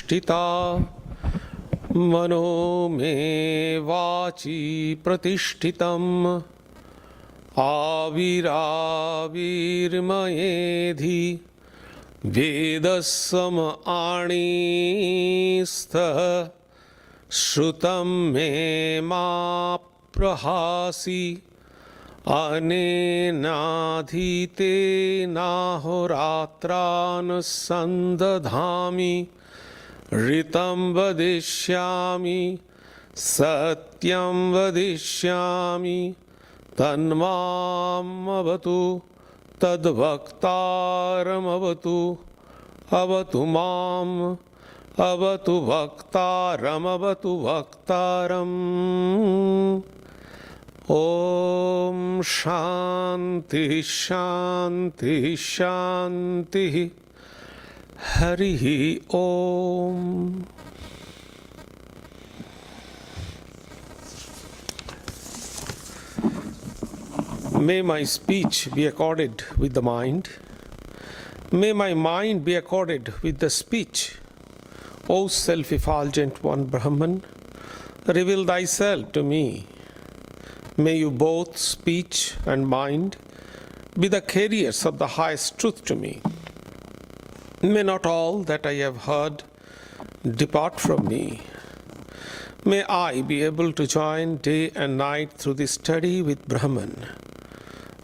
प्रतिष्ठिता मनो मे वाची प्रतिष्ठितम् आविराविर्मयेधि वेदस्सम आणीस्तः श्रुतं मे मा प्रहासि अनेनाधीतेनाहोरात्रान् संदधामि ऋतं वदिष्यामि सत्यं वदिष्यामि तन्मामवतु तद्वक्तारमवतु अवतु माम् अवतु वक्तारमवतु वक्तारम्। ओम शांति शांति शांति। हरि ओम। May my speech be accorded with the mind. May my mind be accorded with the speech. O self-effulgent one Brahman, reveal thyself to me. May you both, speech and mind, be the carriers of the highest truth to me. May not all that I have heard depart from me. May I be able to join day and night through this study with Brahman.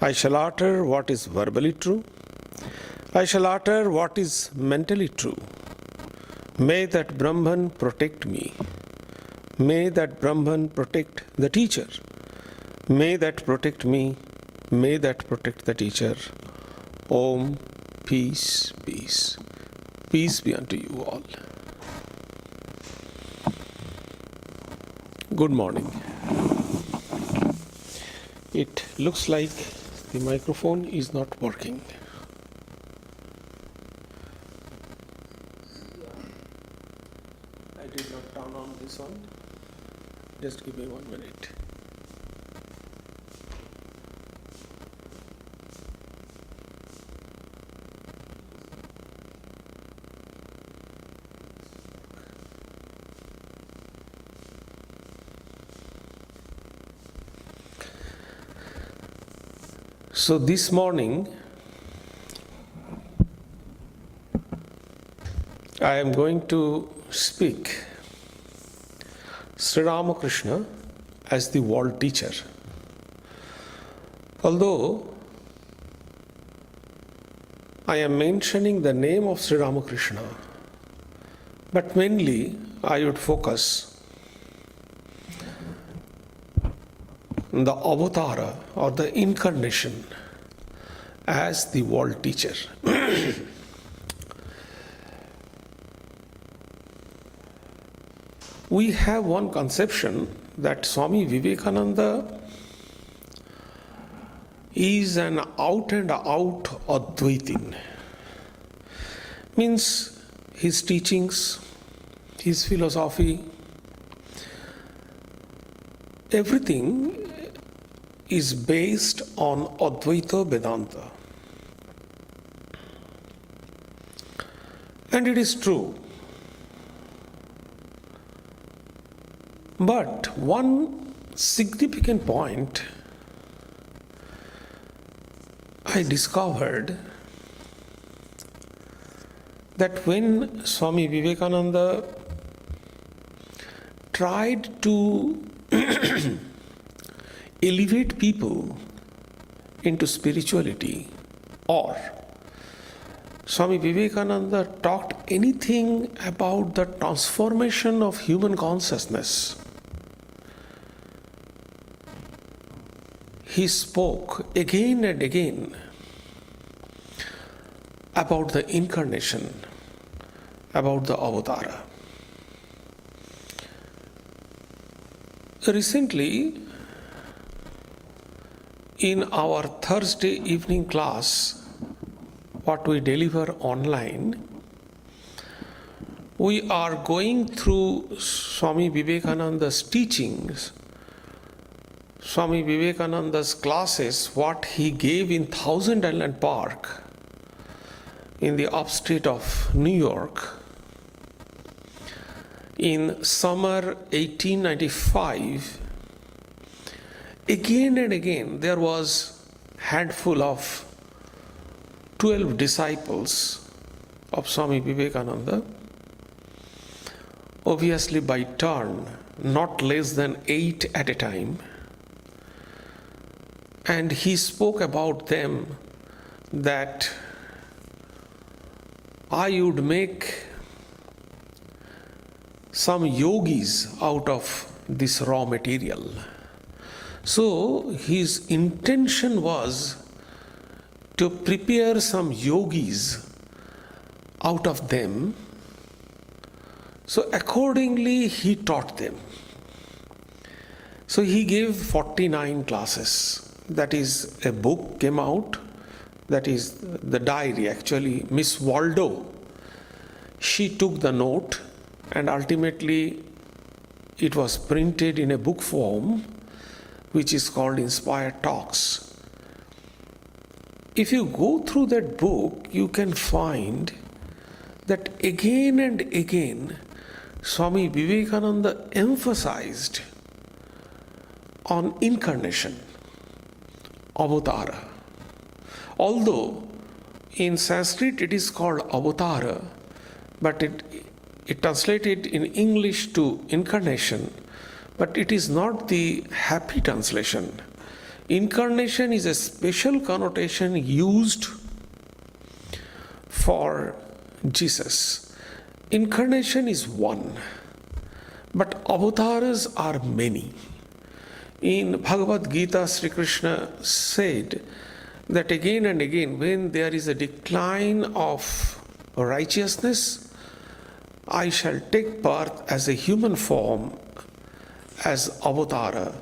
I shall utter what is verbally true. I shall utter what is mentally true. May that Brahman protect me. May that Brahman protect the teacher. May that protect me. May that protect the teacher. Om, peace, peace. Peace be unto you all. Good morning. It looks like the microphone is not working. I did not turn on this one. Just give me 1 minute. So this morning, I am going to speak Sri Ramakrishna as the world teacher. Although I am mentioning the name of Sri Ramakrishna, but mainly I would focus the avatara or the incarnation as the world teacher. We have one conception that Swami Vivekananda is an out and out Advaitin. Means his teachings, his philosophy, everything is based on Advaita Vedanta. And it is true. But one significant point I discovered that when Swami Vivekananda tried to elevate people into spirituality, or Swami Vivekananda talked anything about the transformation of human consciousness, he spoke again and again about the incarnation, about the avatara. Recently, in our Thursday evening class, what we deliver online, we are going through Swami Vivekananda's teachings, Swami Vivekananda's classes, what he gave in Thousand Island Park in the upstate of New York. in summer 1895, again and again there was handful of 12 disciples of Swami Vivekananda, obviously by turn, not less than 8 at a time. And he spoke about them that I would make some yogis out of this raw material. So his intention was to prepare some yogis out of them. So accordingly he taught them. So he gave 49 classes. That is, a book came out, that is the diary actually. Miss Waldo, she took the note and ultimately it was printed in a book form, which is called Inspired Talks. If you go through that book, you can find that again and again Swami Vivekananda emphasized on incarnation, avatara. Although in Sanskrit it is called avatara, but it translated in English to incarnation, but it is not the happy translation. Incarnation is a special connotation used for Jesus. Incarnation is one, but avatars are many. In Bhagavad Gita, Sri Krishna said that again and again, when there is a decline of righteousness, I shall take birth as a human form, as avatara,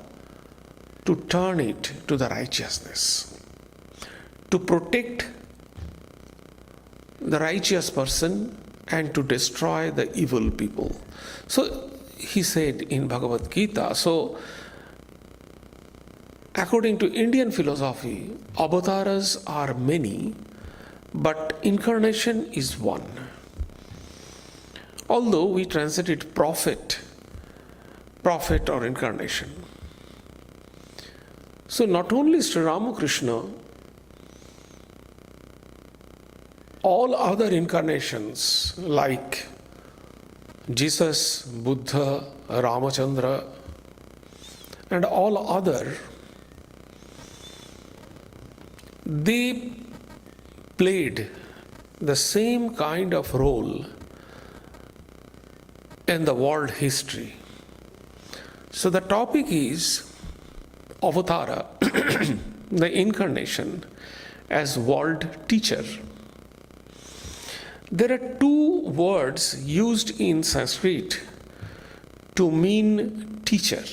to turn it to the righteousness, to protect the righteous person and to destroy the evil people. So he said in Bhagavad Gita. So according to Indian philosophy, avatars are many, but incarnation is one. Although we translate it prophet or incarnation. So not only Sri Ramakrishna, all other incarnations like Jesus, Buddha, Ramachandra, and all other, they played the same kind of role in the world history. So the topic is avatara, the incarnation as world teacher. There are two words used in Sanskrit to mean teacher.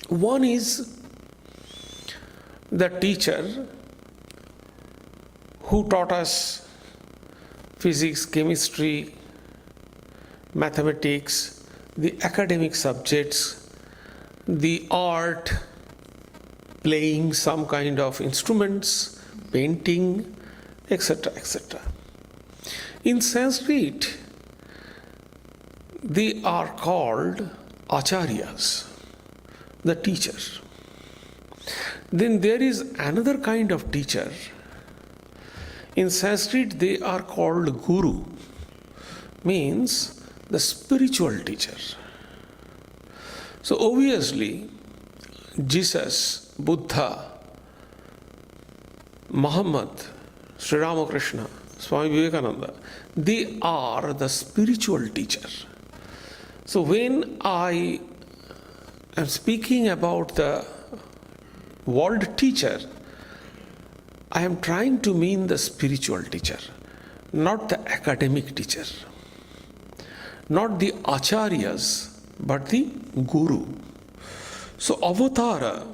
One is the teacher who taught us physics, chemistry, mathematics, the academic subjects, the art, playing some kind of instruments, painting, etc., etc. In Sanskrit, they are called acharyas, the teacher. Then there is another kind of teacher. In Sanskrit, they are called guru, means the spiritual teacher. So obviously, Jesus, Buddha, Muhammad, Sri Ramakrishna, Swami Vivekananda, they are the spiritual teacher. So when I am speaking about the world teacher, I am trying to mean the spiritual teacher, not the academic teacher, not the acharyas, but the guru. So avatara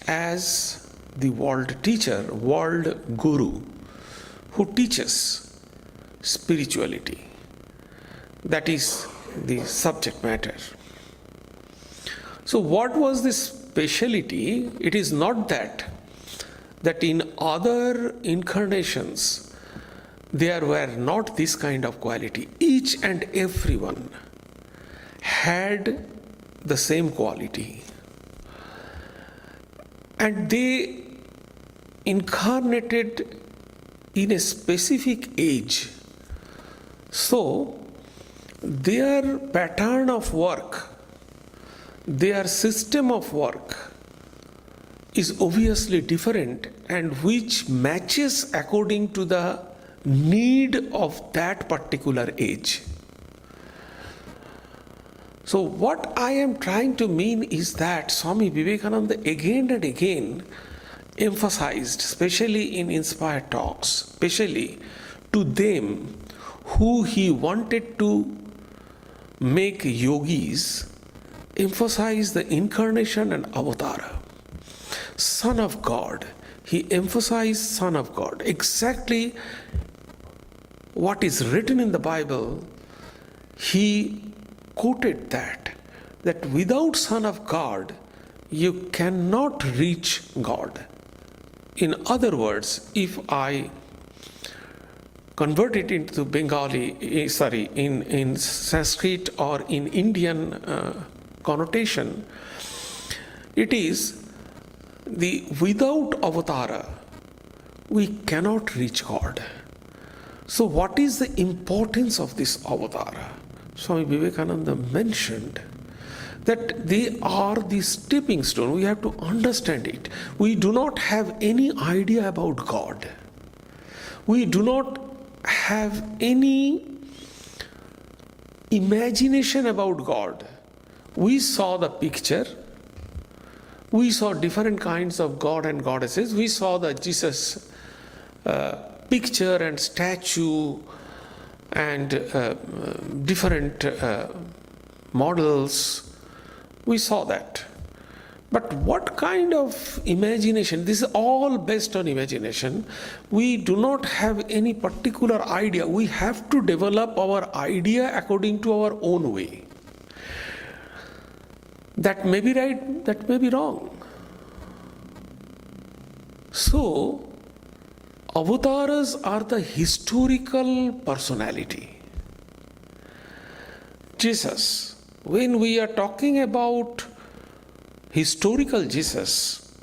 as the world teacher, world guru, who teaches spirituality. That is the subject matter. So what was the speciality? It is not that in other incarnations there were not this kind of quality. Each and everyone had the same quality. And they incarnated in a specific age. So, their pattern of work, their system of work is obviously different, and which matches according to the need of that particular age. So what I am trying to mean is that Swami Vivekananda again and again emphasized, especially in inspired talks, especially to them who he wanted to make yogis, emphasize the incarnation and avatara. Son of God. He emphasized Son of God. Exactly what is written in the Bible, he quoted that without Son of God, you cannot reach God. In other words, if I convert it into Bengali, in Sanskrit or in Indian connotation, it is without avatara, we cannot reach God. So what is the importance of this avatara? Swami Vivekananda mentioned that they are the stepping stone. We have to understand it. We do not have any idea about God. We do not have any imagination about God. We saw the picture. We saw different kinds of God and goddesses. We saw the Jesus picture and statue and different models. We saw that. But what kind of imagination? This is all based on imagination. We do not have any particular idea. We have to develop our idea according to our own way. That may be right, that may be wrong. So, avatars are the historical personality. Jesus, when we are talking about historical Jesus,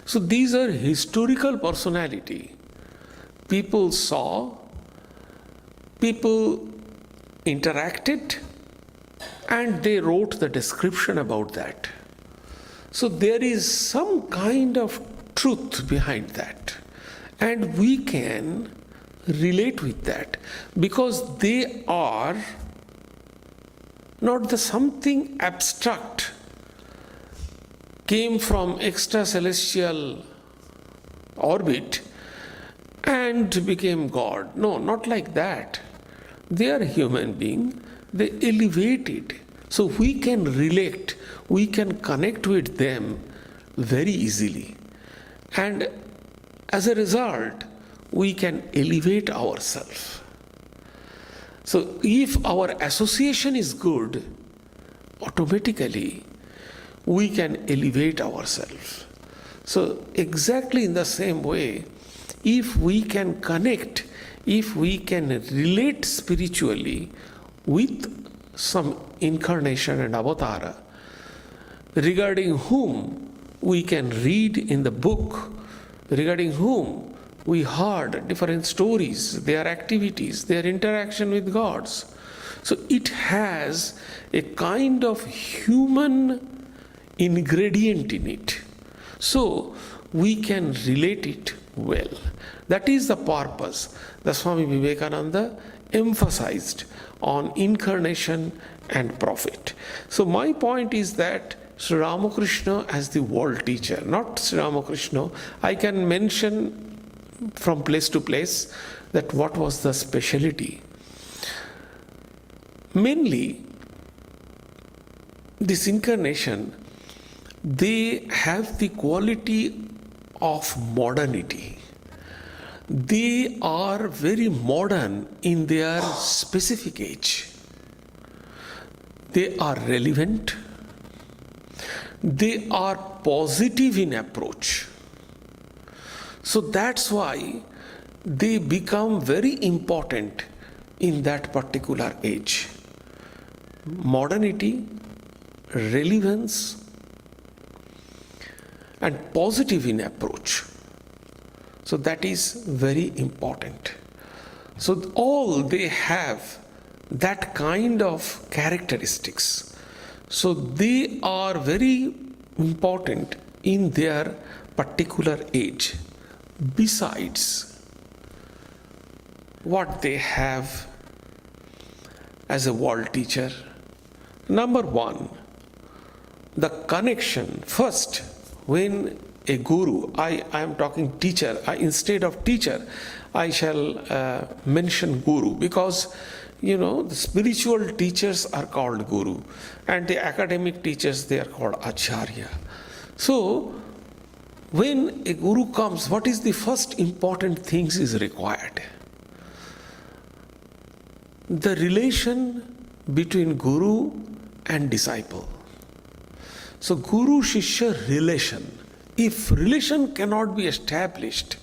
so these are historical personality. People saw, people interacted, and they wrote the description about that. So there is some kind of truth behind that, and we can relate with that because they are not the something abstract came from extracelestial orbit and became God. No, not like that. They are human being. They elevated. So we can relate, we can connect with them very easily. And as a result, we can elevate ourselves. So if our association is good, automatically we can elevate ourselves. So exactly in the same way, if we can connect, if we can relate spiritually with some incarnation and avatara, regarding whom we can read in the book, regarding whom we heard different stories, their activities, their interaction with gods. So it has a kind of human ingredient in it. So we can relate it well. That is the purpose that Swami Vivekananda emphasized on incarnation and prophet. So my point is that Sri Ramakrishna as the world teacher, not Sri Ramakrishna, I can mention from place to place that what was the speciality. Mainly, this incarnation, they have the quality of modernity. They are very modern in their specific age. They are relevant. They are positive in approach. So that's why they become very important in that particular age. Modernity, relevance, and positive in approach. So that is very important. So all they have that kind of characteristics. So they are very important in their particular age. Besides what they have as a world teacher, number one, the connection. First, when a guru, I am talking teacher, instead of teacher, I shall mention guru, because the spiritual teachers are called guru and the academic teachers, they are called acharya. So when a guru comes, what is the first important things is required? The relation between guru and disciple. So guru-shishya relation. If relation cannot be established,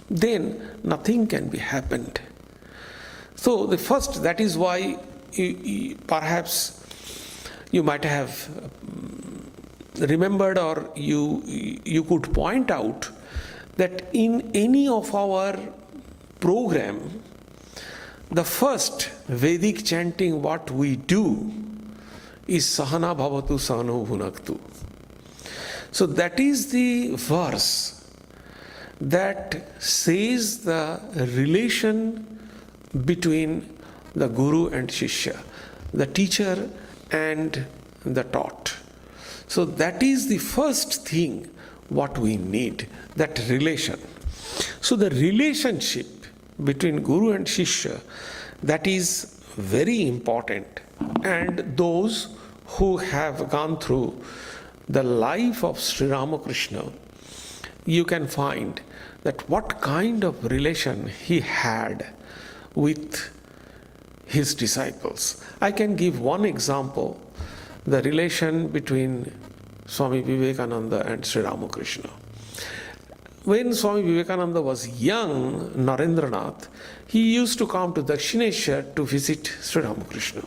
then nothing can be happened. So the first, that is why perhaps you might have remembered, or you could point out that in any of our program, the first Vedic chanting what we do is Sahana Bhavatu Sahano Bhunaktu. So that is the verse that says the relation between the guru and shishya, the teacher and the taught. So that is the first thing what we need, that relation. So the relationship between guru and shishya, that is very important. And those who have gone through the life of Sri Ramakrishna, you can find that what kind of relation he had with his disciples. I can give one example, the relation between Swami Vivekananda and Sri Ramakrishna. When Swami Vivekananda was young, Narendranath, he used to come to Dakshineshwar to visit Sri Ramakrishna.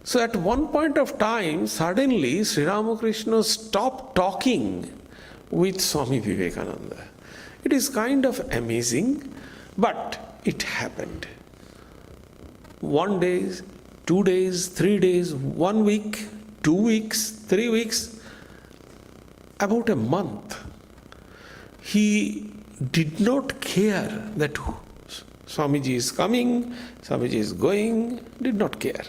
So at one point of time, suddenly Sri Ramakrishna stopped talking with Swami Vivekananda. It is kind of amazing, but it happened. 1 day, 2 days, 3 days, 1 week, 2 weeks, 3 weeks, about a month. He did not care that Swamiji is coming, Swamiji is going, did not care.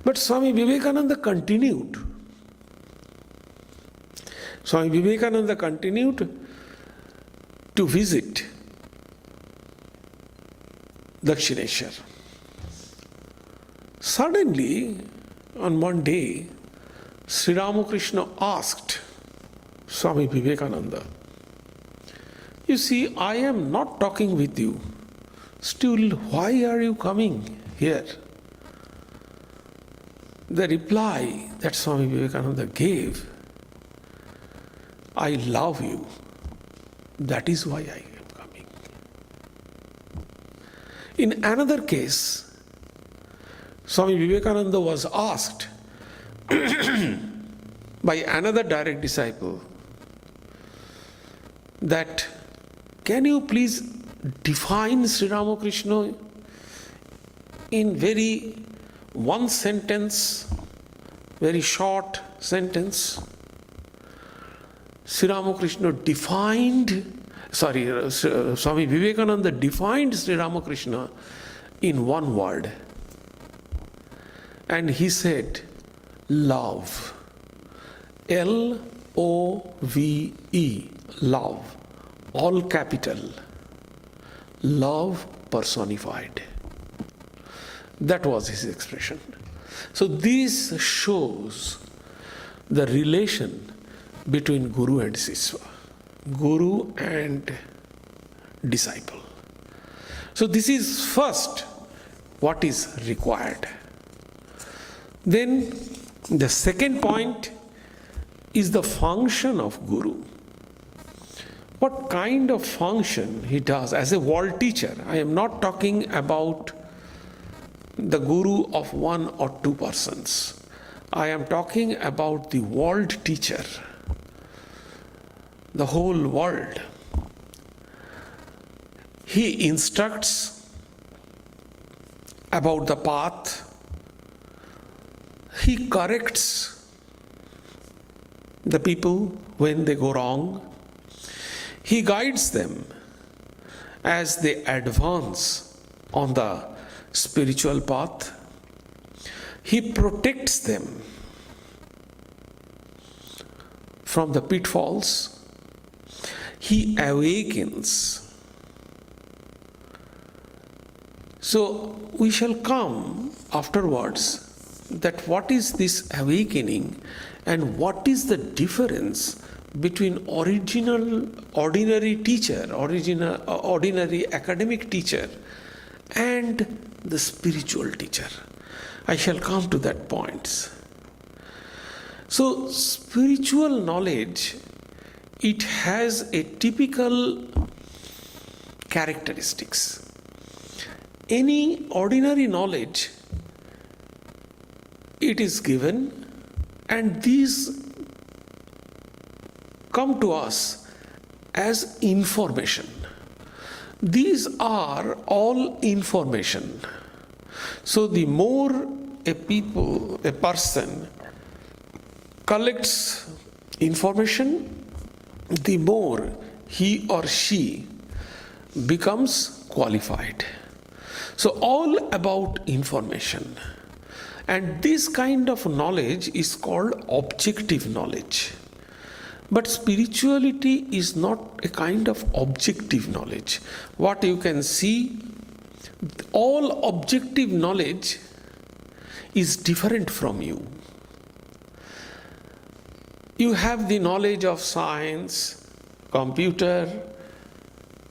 But Swami Vivekananda continued. Swami Vivekananda continued to visit Dakshineshwar. Suddenly, on one day, Sri Ramakrishna asked Swami Vivekananda, "You see, I am not talking with you. Still, why are you coming here?" The reply that Swami Vivekananda gave, "I love you. That is why I am coming." In another case, Swami Vivekananda was asked by another direct disciple that, "Can you please define Sri Ramakrishna in very one sentence, very short sentence?" Swami Vivekananda defined Sri Ramakrishna in one word. And he said, love. L-O-V-E, love. All capital. Love personified. That was his expression. So this shows the relation between Guru and Sishya, Guru and disciple. So this is first what is required. Then the second point is the function of Guru. what kind of function he does as a world teacher. I am not talking about the guru of one or two persons. I am talking about the world teacher, the whole world. He instructs about the path. He corrects the people when they go wrong. He guides them as they advance on the spiritual path. He protects them from the pitfalls. He awakens. So we shall come afterwards that what is this awakening and what is the difference between ordinary teacher, ordinary academic teacher and the spiritual teacher. I shall come to that point. So spiritual knowledge, it has a typical characteristics. Any ordinary knowledge, it is given, and these come to us as information. These are all information. So the more a person collects information, the more he or she becomes qualified. So all about information. And this kind of knowledge is called objective knowledge. But spirituality is not a kind of objective knowledge. What you can see, all objective knowledge is different from you. You have the knowledge of science, computer,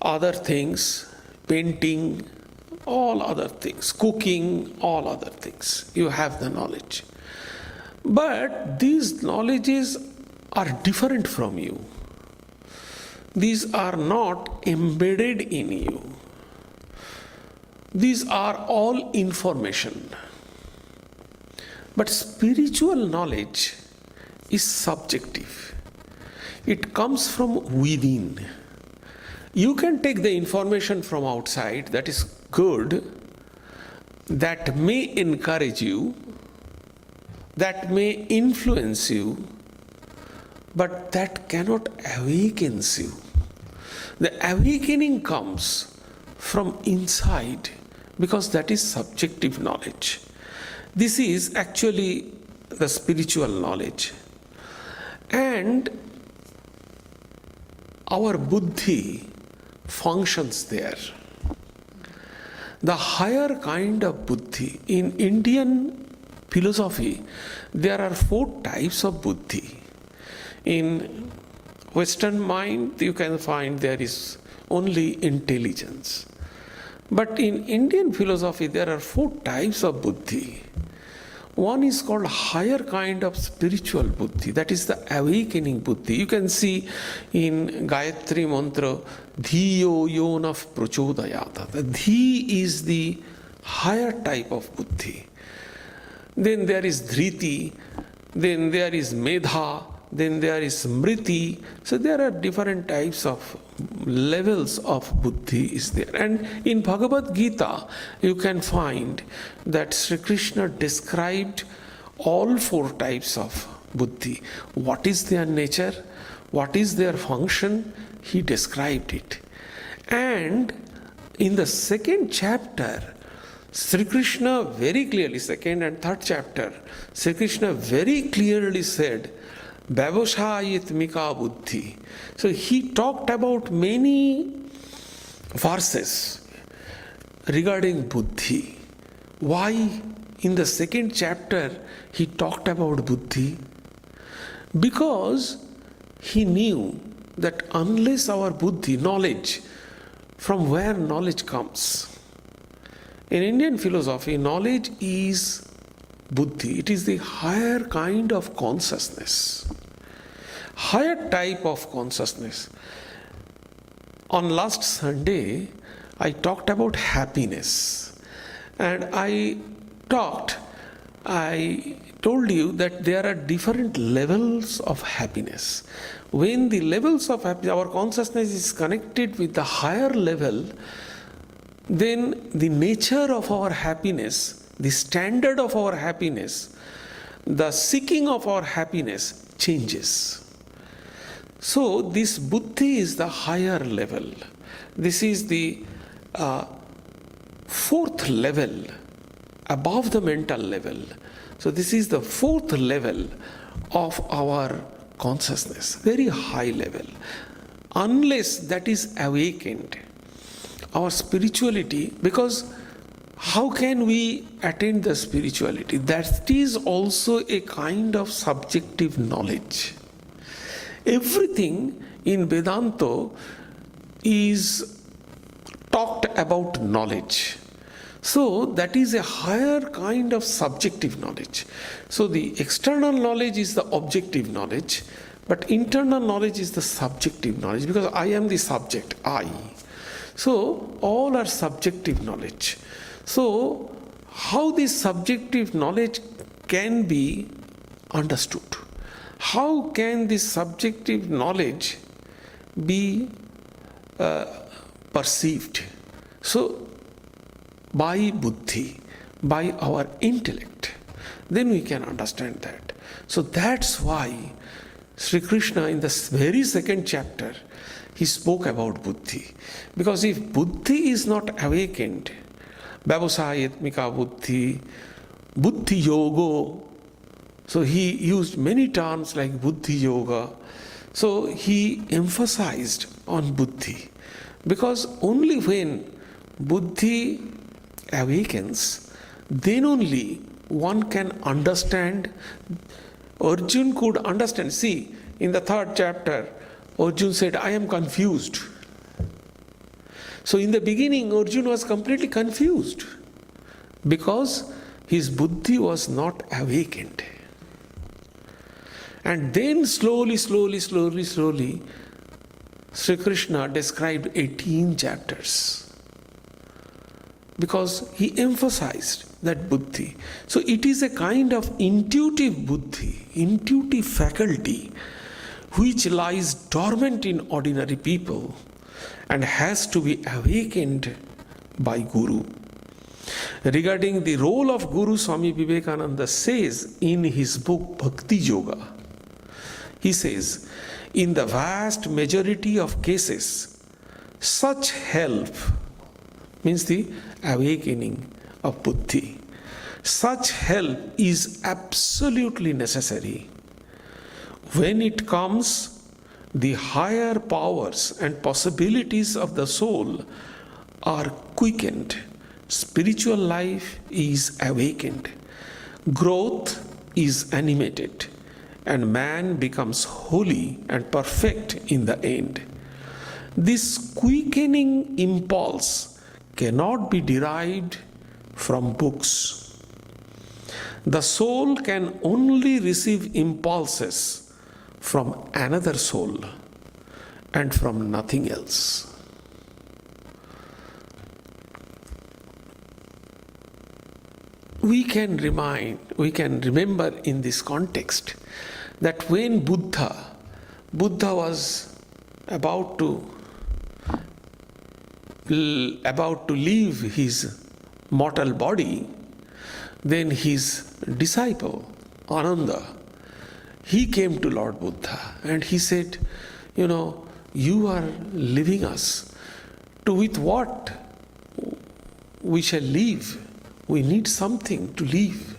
other things, painting, all other things, cooking, all other things. You have the knowledge. But these knowledges are different from you. These are not embedded in you. These are all information. But spiritual knowledge is subjective. It comes from within. You can take the information from outside, that is good, that may encourage you, that may influence you, but that cannot awaken you. The awakening comes from inside, because that is subjective knowledge. This is actually the spiritual knowledge. And our buddhi functions there. The higher kind of buddhi, in Indian philosophy, there are 4 types of buddhi. In Western mind, you can find there is only intelligence. But in Indian philosophy, there are 4 types of buddhi. One is called higher kind of spiritual buddhi, that is the awakening buddhi. You can see in Gayatri mantra, Dhiyo Yonav Prachodayata. The Dhi is the higher type of buddhi. Then there is Dhriti, then there is Medha, then there is Smriti. So there are different types of levels of buddhi is there. And in Bhagavad Gita, you can find that Sri Krishna described all 4 types of buddhi. What is their nature? What is their function? He described it. And in the 2nd chapter, Sri Krishna very clearly, 2nd and 3rd chapter, Sri Krishna very clearly said, Vyavashayitmika buddhi. So he talked about many verses regarding buddhi. Why in the 2nd chapter he talked about buddhi? Because he knew that unless our buddhi, knowledge, from where knowledge comes. In Indian philosophy, knowledge is buddhi. It is the higher kind of consciousness, higher type of consciousness. On last Sunday, I talked about happiness. And I told you that there are different levels of happiness. When the levels of happiness, our consciousness is connected with the higher level, then the nature of our happiness, the standard of our happiness, the seeking of our happiness changes. So this buddhi is the higher level. This is the fourth level above the mental level. So this is the fourth level of our consciousness, very high level. Unless that is awakened, our spirituality, because how can we attain the spirituality? That is also a kind of subjective knowledge. Everything in Vedanta is talked about knowledge. So that is a higher kind of subjective knowledge. So the external knowledge is the objective knowledge, but internal knowledge is the subjective knowledge, because I am the subject, I. So all are subjective knowledge. So how this subjective knowledge can be understood? How can this subjective knowledge be perceived? So by buddhi, by our intellect, then we can understand that. So that's why Sri Krishna in the very second chapter, he spoke about buddhi. Because if buddhi is not awakened, Vyavasayatmika buddhi, buddhi yoga, so he used many terms like buddhi yoga. So he emphasized on buddhi. Because only when buddhi awakens, then only one can understand. Arjun could understand. See, in the third chapter, Arjun said, I am confused. So in the beginning, Arjun was completely confused because his buddhi was not awakened. And then slowly, Sri Krishna described 18 chapters because he emphasized that buddhi. So it is a kind of intuitive buddhi, intuitive faculty, which lies dormant in ordinary people and has to be awakened by Guru. Regarding the role of Guru, Swami Vivekananda says in his book Bhakti Yoga, he says, in the vast majority of cases, such help means the awakening of buddhi. Such help is absolutely necessary. When it comes, the higher powers and possibilities of the soul are quickened. Spiritual life is awakened. Growth is animated. And man becomes holy and perfect in the end. This quickening impulse cannot be derived from books. The soul can only receive impulses from another soul and from nothing else. We can remember in this context that when Buddha was about to leave his mortal body, then his disciple Ananda, he came to Lord Buddha and he said, you are leaving us. With what we shall leave? We need something to leave.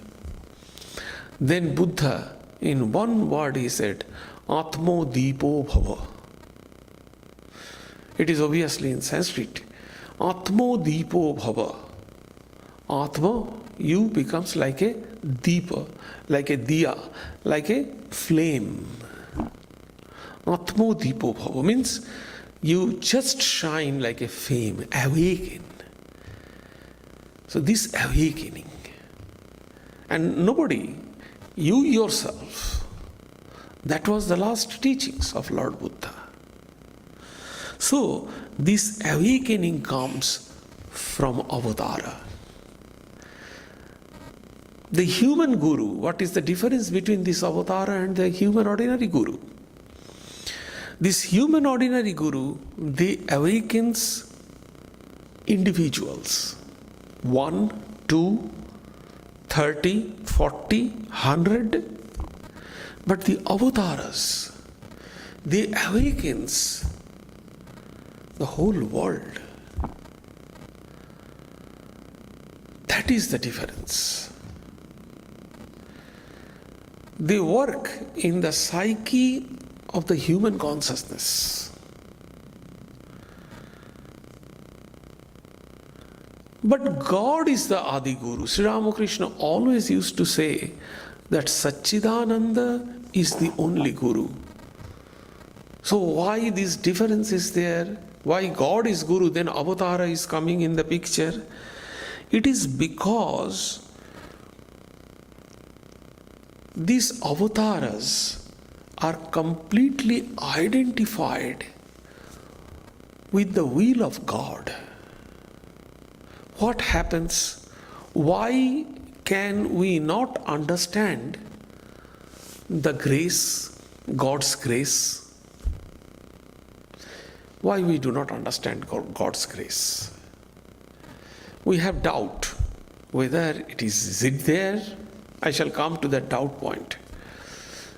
Then Buddha, in one word, he said, Atmo Deepo Bhava. It is obviously in Sanskrit. Atmo Deepo Bhava. Atma, you becomes like a deepa, like a diya, like a flame. Atmo Deepo Bhava means you just shine like a flame, awaken. So this awakening, and nobody, you yourself, that was the last teachings of Lord Buddha. So this awakening comes from avatara. The human guru, what is the difference between this avatara and the human ordinary guru? This human ordinary guru, they awakens individuals. 1, 2, 30, 40, 100. But the avatars, they awakens the whole world. That is the difference. They work in the psyche of the human consciousness. But God is the Adi Guru. Sri Ramakrishna always used to say that Satchidananda is the only Guru. So why this difference is there? Why God is Guru, then Avatara is coming in the picture? It is because these avatars are completely identified with the will of God. What happens? Why can we not understand the grace, God's grace? Why we do not understand God's grace? We have doubt whether is it there? I shall come to that doubt point.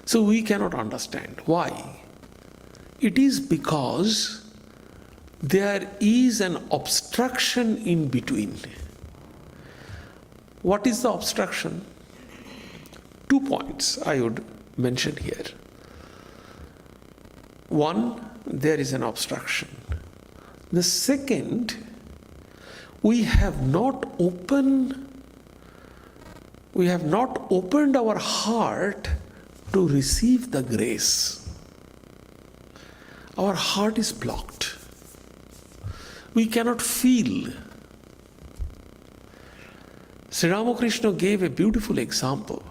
So we cannot understand. Why? It is because there is an obstruction in between. What is the obstruction? 2 points I would mention here. One, there is an obstruction. The second, we have not opened our heart to receive the grace. Our heart is blocked. We cannot feel. Sri Ramakrishna gave a beautiful example.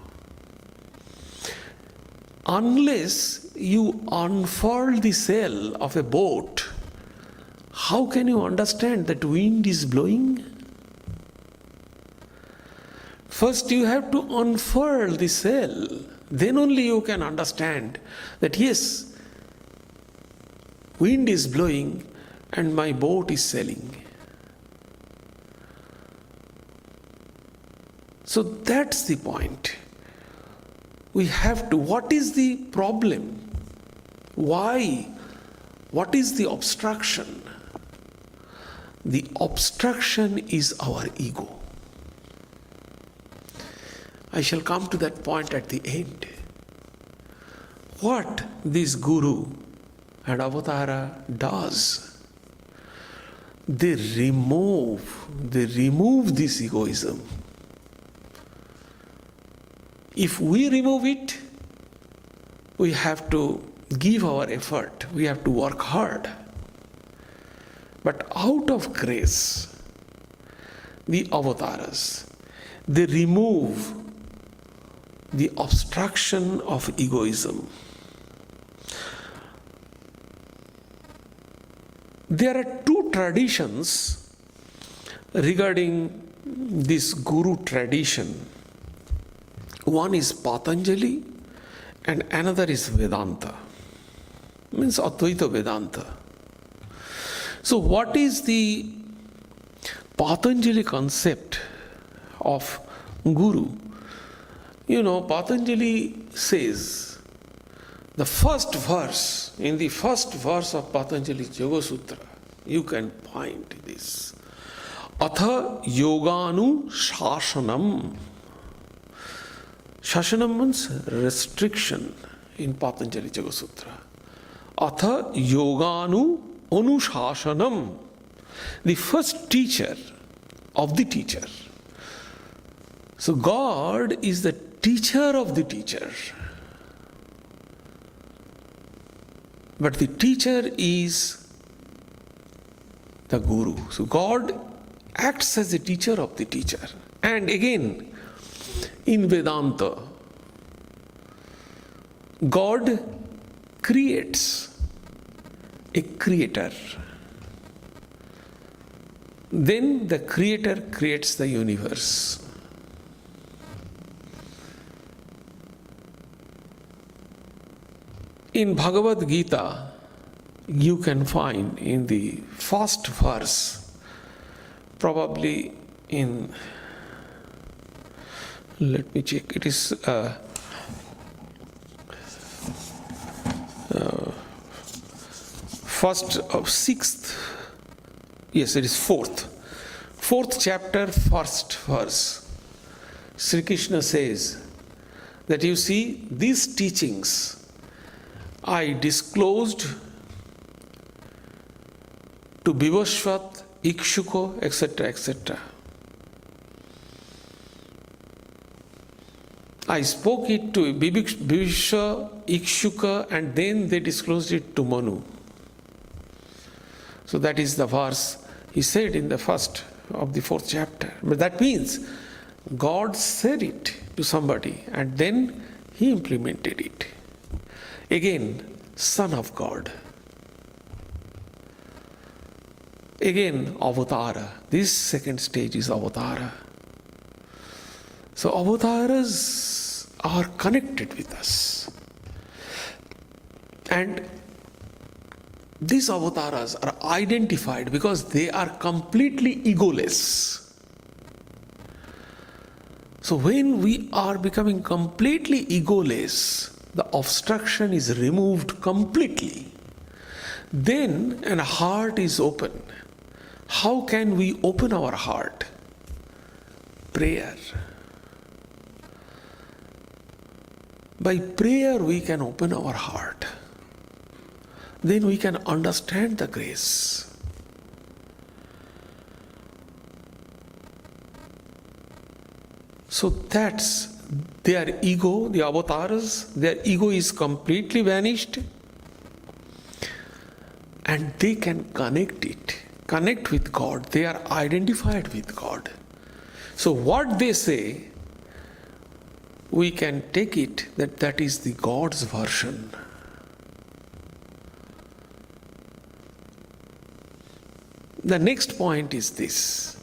Unless you unfurl the sail of a boat, how can you understand that wind is blowing? First you have to unfurl the sail. Then only you can understand that yes, wind is blowing and my boat is sailing. So that's the point. We have to, what is the problem? Why? What is the obstruction? The obstruction is our ego. I shall come to that point at the end. What this Guru and Avatara does, they remove this egoism. If we remove it, we have to give our effort, we have to work hard. But out of grace, the avatars, they remove the obstruction of egoism. There are two traditions regarding this Guru tradition. One is Patanjali and another is Vedanta. Means Advaita Vedanta. So what is the Patanjali concept of Guru? You know, Patanjali says, the first verse, in the first verse of Patanjali's Yoga Sutra, you can find this. Atha yoganu shasanam. Shasanam means restriction in Patanjali Yoga Sutra. Atha yoganu anushasanam. The first teacher of the teacher. So God is the teacher of the teacher. But the teacher is the Guru. So God acts as the teacher of the teacher. And again, in Vedanta, God creates a creator. then the Creator creates the universe. In Bhagavad Gita, you can find in the first verse, probably in, let me check, it is first of sixth, yes, it is fourth chapter, first verse. Sri Krishna says that, you see, these teachings I disclosed to Vivasvat, Ikshuko, etc., etc. I spoke it to Vivasva, Ikshuka, and then they disclosed it to Manu. So that is the verse he said in the first of the fourth chapter. But that means God said it to somebody and then he implemented it. Again, Son of God. Again, Avatara. This second stage is Avatara. So Avataras are connected with us. And these Avataras are identified because they are completely egoless. So when we are becoming completely egoless, the obstruction is removed completely. Then a heart is open. How can we open our heart? Prayer. By prayer we can open our heart. Then we can understand the grace. So that's their ego, the avatars, their ego is completely vanished and they can connect with God. They are identified with God. So what they say, we can take it that is the God's version. The next point is this: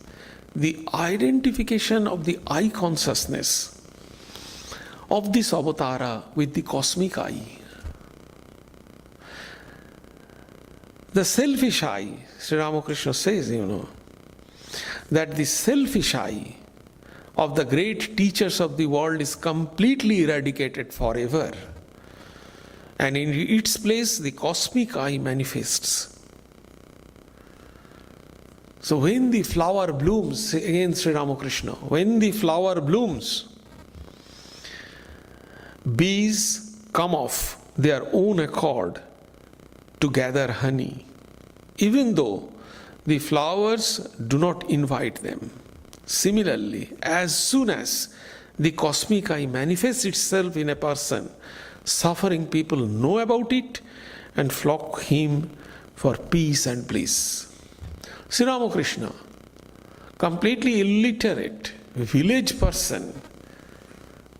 the identification of the I consciousness of this avatara with the cosmic I. The selfish I, Sri Ramakrishna says, that the selfish I of the great teachers of the world is completely eradicated forever. And in its place, the cosmic I manifests. So when the flower blooms, again Sri Ramakrishna, when the flower blooms, bees come of their own accord to gather honey, even though the flowers do not invite them. Similarly, as soon as the cosmic I manifests itself in a person, suffering people know about it and flock him for peace and bliss. Sri Ramakrishna, completely illiterate, village person,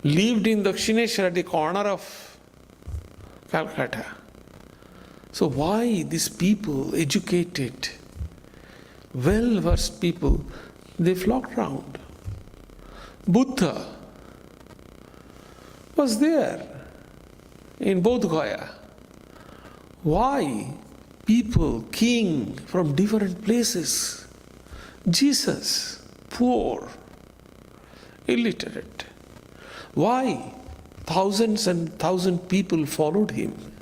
lived in Dakshineshwar at the corner of Calcutta. So why these people, educated, well-versed people, they flocked round? Buddha was there in Bodh Gaya. Why people, king from different places? Jesus, poor, illiterate. Why thousands and thousands people followed him?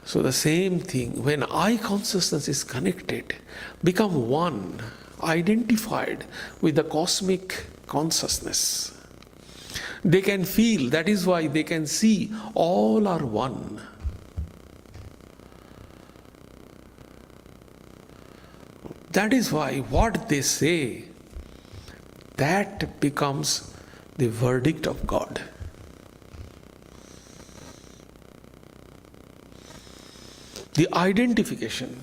So the same thing, when I consciousness is connected, become one, identified with the cosmic consciousness. They can feel, that is why they can see all are one. That is why what they say, that becomes the verdict of God. The identification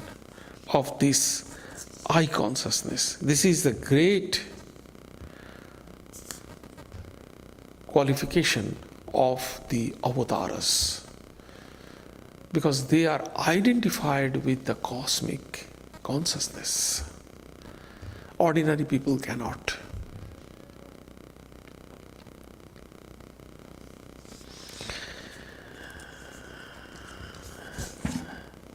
of this I consciousness, this is the great qualification of the avatars. because they are identified with the cosmic consciousness. Ordinary people cannot.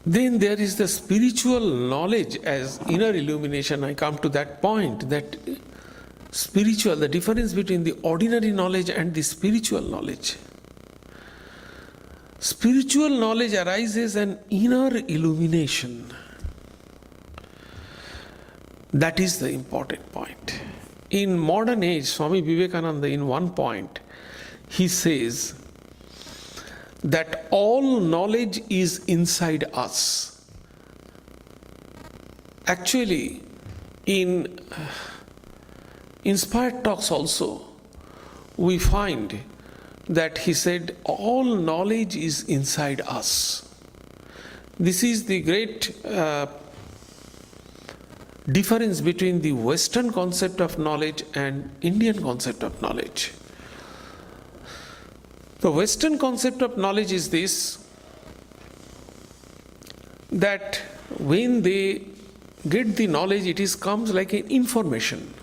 Then there is the spiritual knowledge as inner illumination. I come to that point, that spiritual, the difference between the ordinary knowledge and the spiritual knowledge. Spiritual knowledge arises an inner illumination. That is the important point. In modern age, Swami Vivekananda, in one point, he says that all knowledge is inside us. Actually, in Inspired Talks also, we find that he said all knowledge is inside us. This is the great difference between the Western concept of knowledge and Indian concept of knowledge. The Western concept of knowledge is this, that when they get the knowledge, it comes like an information,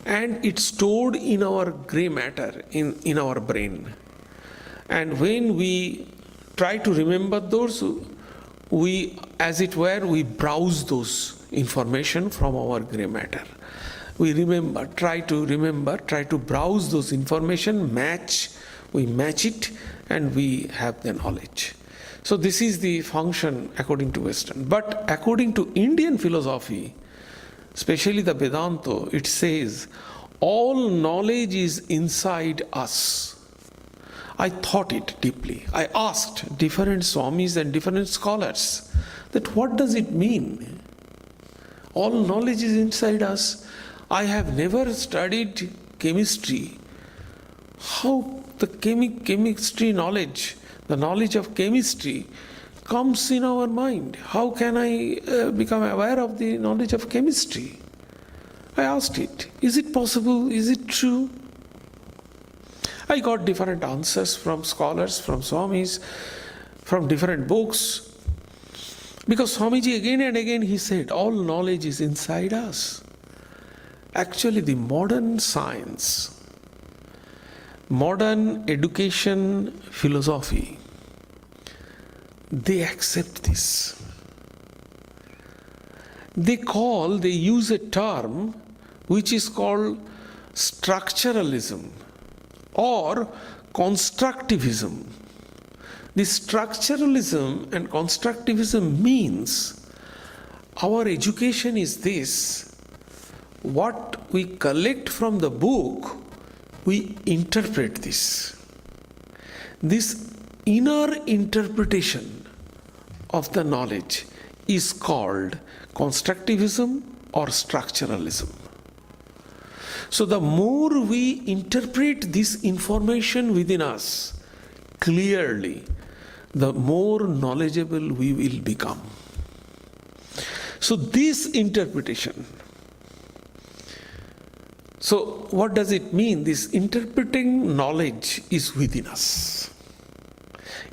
and it's stored in our grey matter, in our brain. And when we try to remember those, we, as it were, we browse those information from our grey matter. We try to browse those information, we match it, and we have the knowledge. So this is the function according to Western. But according to Indian philosophy, especially the Vedanta, it says all knowledge is inside us. I thought it deeply. I asked different swamis and different scholars that what does it mean? All knowledge is inside us. I have never studied chemistry. How the chemistry knowledge, the knowledge of chemistry comes in our mind? How can I become aware of the knowledge of chemistry? I asked it. Is it possible? Is it true? I got different answers from scholars, from swamis, from different books. Because Swamiji again and again he said, all knowledge is inside us. Actually, the modern science, modern education philosophy, they accept this. They use a term which is called structuralism or constructivism. The structuralism and constructivism means our education is this: what we collect from the book, we interpret this. This inner interpretation of the knowledge is called constructivism or structuralism. So the more we interpret this information within us clearly, the more knowledgeable we will become. So this interpretation, so what does it mean? This interpreting knowledge is within us.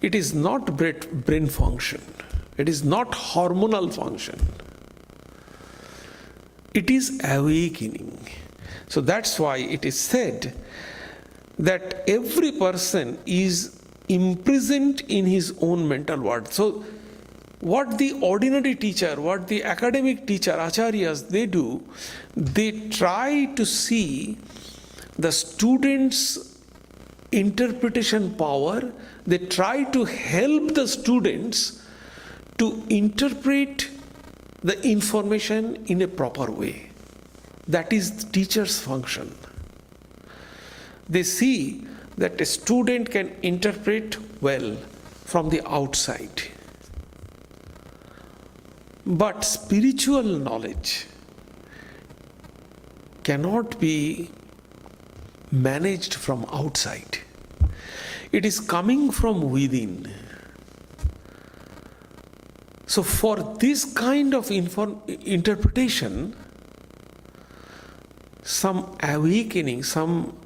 It is not brain function. It is not hormonal function. It is awakening. So that's why it is said that every person is imprisoned in his own mental world. So what the ordinary teacher, what the academic teacher, acharyas, they do, they try to see the students' interpretation power. They try to help the students to interpret the information in a proper way. That is the teacher's function. They see that a student can interpret well from the outside. But spiritual knowledge cannot be managed from outside. It is coming from within. So for this kind of interpretation, some awakening, some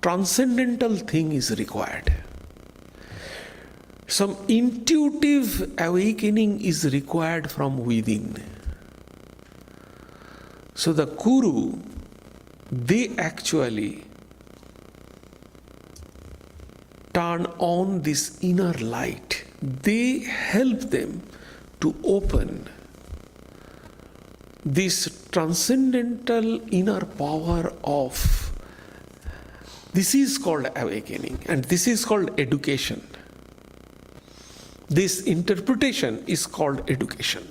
transcendental thing is required. some intuitive awakening is required from within. So the Guru, they actually turn on this inner light. They help them to open this transcendental inner power of, this is called awakening and this is called education. This interpretation is called education.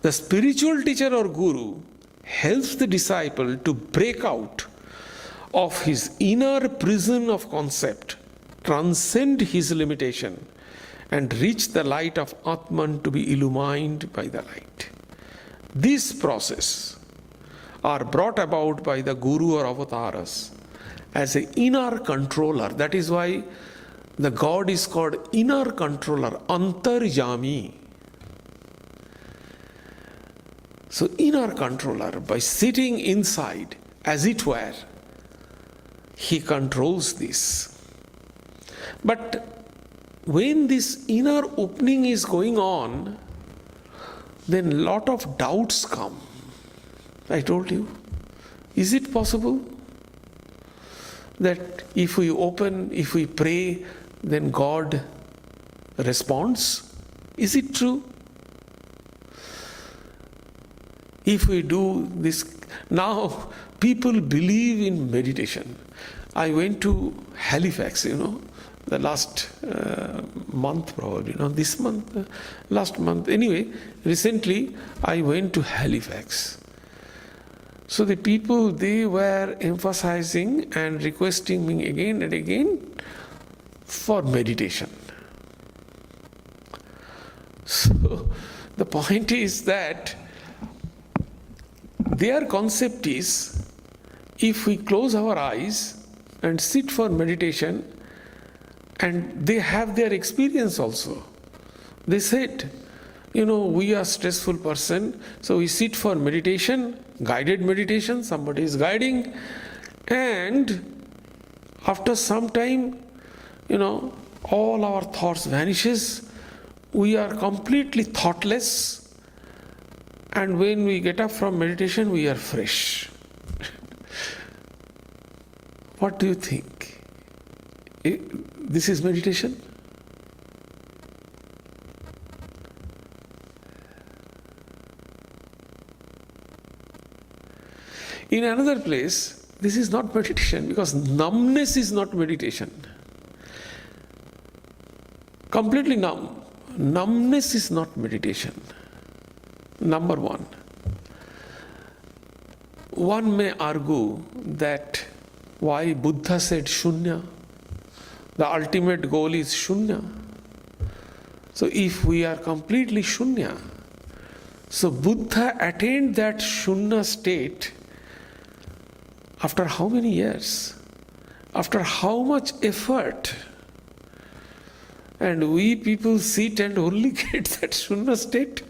The spiritual teacher or guru helps the disciple to break out of his inner prison of concept, transcend his limitation, and reach the light of Atman to be illumined by the light. This process are brought about by the Guru or avatars as an inner controller. That is why the God is called inner controller, Antarjami. So inner controller, by sitting inside, as it were, he controls this. But when this inner opening is going on, then a lot of doubts come. I told you, is it possible that if we open, if we pray, then God responds? Is it true? If we do this, now people believe in meditation. I went to Halifax, the last month probably, not this month, last month. Anyway, recently I went to Halifax. So the people, they were emphasizing and requesting me again and again for meditation. So the point is that their concept is, if we close our eyes and sit for meditation, and they have their experience also. They said, we are stressful person, so we sit for meditation, guided meditation, somebody is guiding, and after some time, all our thoughts vanishes, we are completely thoughtless, and when we get up from meditation, we are fresh. What do you think? This is meditation? In another place, this is not meditation, because numbness is not meditation. Completely numb. Numbness is not meditation. Number one. One may argue that why Buddha said Shunya. The ultimate goal is Shunya. So if we are completely Shunya, so Buddha attained that Shunya state after how many years? After how much effort? And we people sit and only get that Shunya state.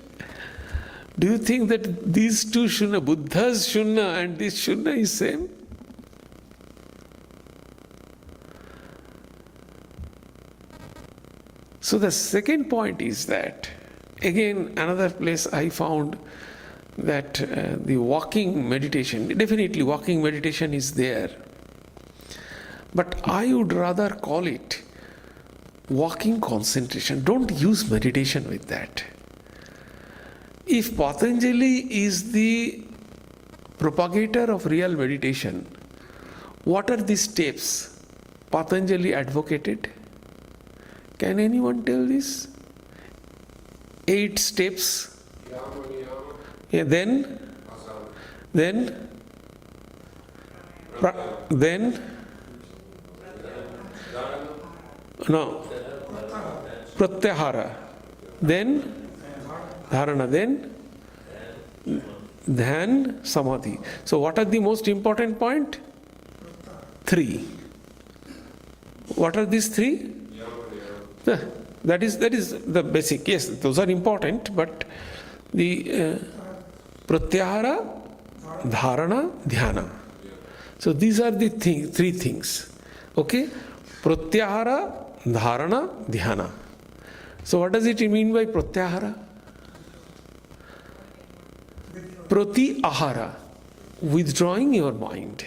Do you think that these two Shunya, Buddha's Shunya and this Shunya is same? So the second point is that, again, another place I found that the walking meditation, definitely walking meditation is there. But I would rather call it walking concentration. Don't use meditation with that. If Patanjali is the propagator of real meditation, what are the steps Patanjali advocated? Can anyone tell this? 8 steps. Yeah, then pratyahara, then dharana, then dhyan, samadhi. So what are the most important point? 3. What are these 3? That is the basic. Yes, those are important, but the pratyahara, dharana, dhyana. So these are the 3 things. Okay? Pratyahara, dharana, dhyana. So what does it mean by pratyahara? Prati ahara, withdrawing your mind.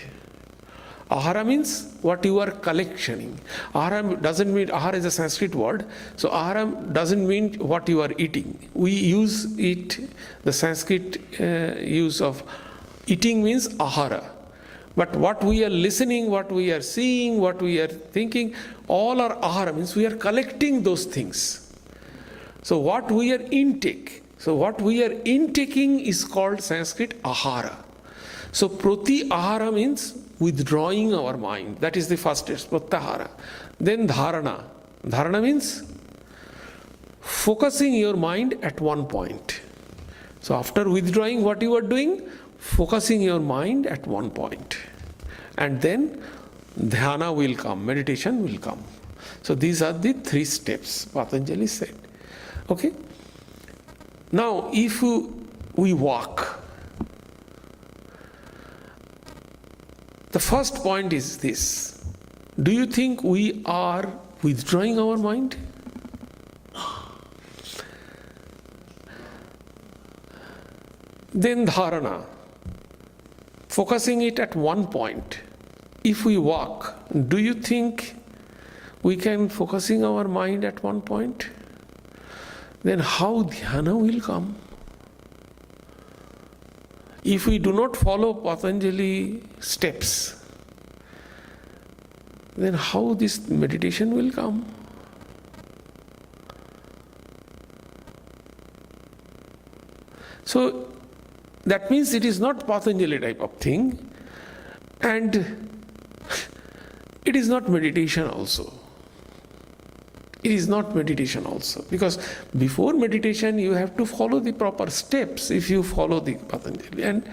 Ahara means what you are collectioning. Ahara doesn't mean, ahara is a Sanskrit word, so ahara doesn't mean what you are eating. We use it, the Sanskrit use of eating means ahara. But what we are listening, what we are seeing, what we are thinking, all are ahara, means we are collecting those things. So what we are intake. So what we are intaking is called Sanskrit ahara. So prati ahara means withdrawing our mind. That is the first step, pratyahara. Then dharana. Dharana means focusing your mind at one point. So after withdrawing, what you are doing? Focusing your mind at one point. And then dhyana will come, meditation will come. So these are the 3 steps Patanjali said. Okay? Now if we walk, the first point is this. Do you think we are withdrawing our mind? Then dharana, focusing it at one point. If we walk, do you think we can focusing our mind at one point? Then how dhyana will come? If we do not follow Patanjali steps, then how this meditation will come? So that means it is not Patanjali type of thing, and it is not meditation also. It is not meditation also, because before meditation you have to follow the proper steps if you follow the Patanjali. And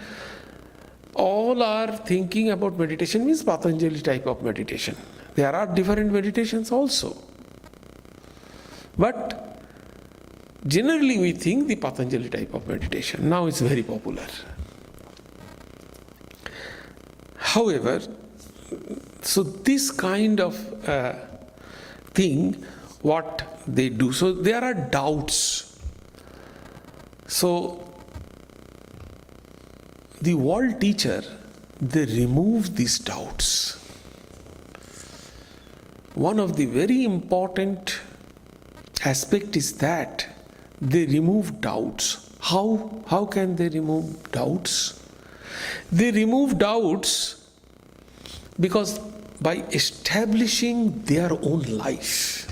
all are thinking about meditation means Patanjali type of meditation. There are different meditations also. But generally we think the Patanjali type of meditation. Now it's very popular. However, so this kind of thing, what they do, so there are doubts. So the world teacher, they remove these doubts. One of the very important aspect is that they remove doubts. How can they remove doubts? They remove doubts because by establishing their own life.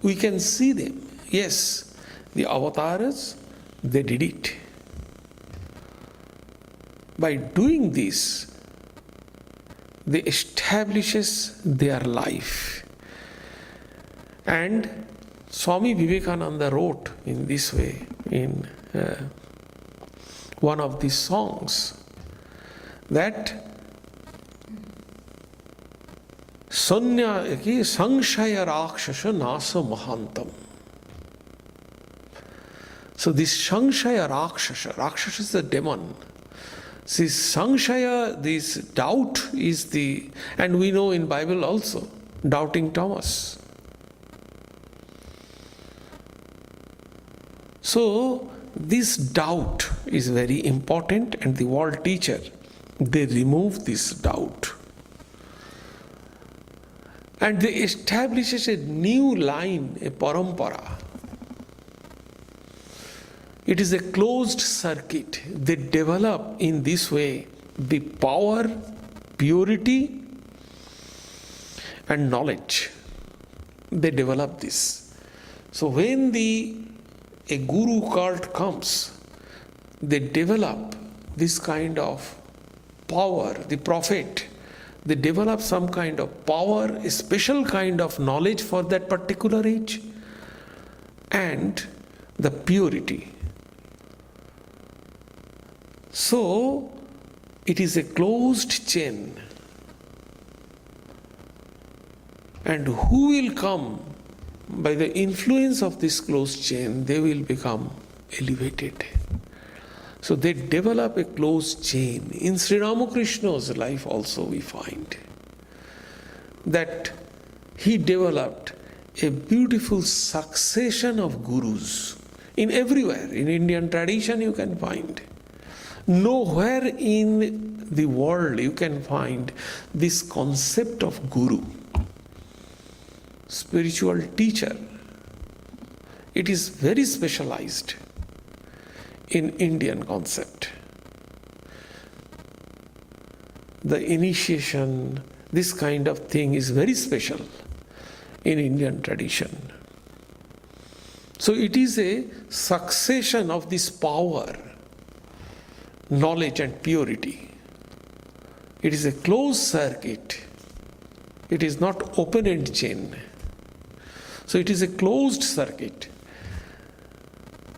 We can see them. Yes, the avatars, they did it. By doing this, they establishes their life. And Swami Vivekananda wrote in this way in one of these songs that Sanshaya Rakshasa Nasa Mahantam. So this Sanshaya Rakshasa is the demon. This Sanshaya, this doubt is the, and we know in Bible also, doubting Thomas. So this doubt is very important, and the world teacher, they remove this doubt. And they establishes a new line, a parampara. It is a closed circuit. They develop in this way the power, purity, and knowledge. They develop this. So when a guru cult comes, they develop this kind of power, the prophet. They develop some kind of power, a special kind of knowledge for that particular age, and the purity. So it is a closed chain. And who will come by the influence of this closed chain, they will become elevated. So they develop a closed chain. In Sri Ramakrishna's life also we find that he developed a beautiful succession of gurus. In everywhere, in Indian tradition you can find. Nowhere in the world you can find this concept of guru, spiritual teacher. It is very specialized in Indian concept. The initiation, this kind of thing is very special in Indian tradition. So it is a succession of this power, knowledge and purity. It is a closed circuit. It is not open-end chain. So it is a closed circuit.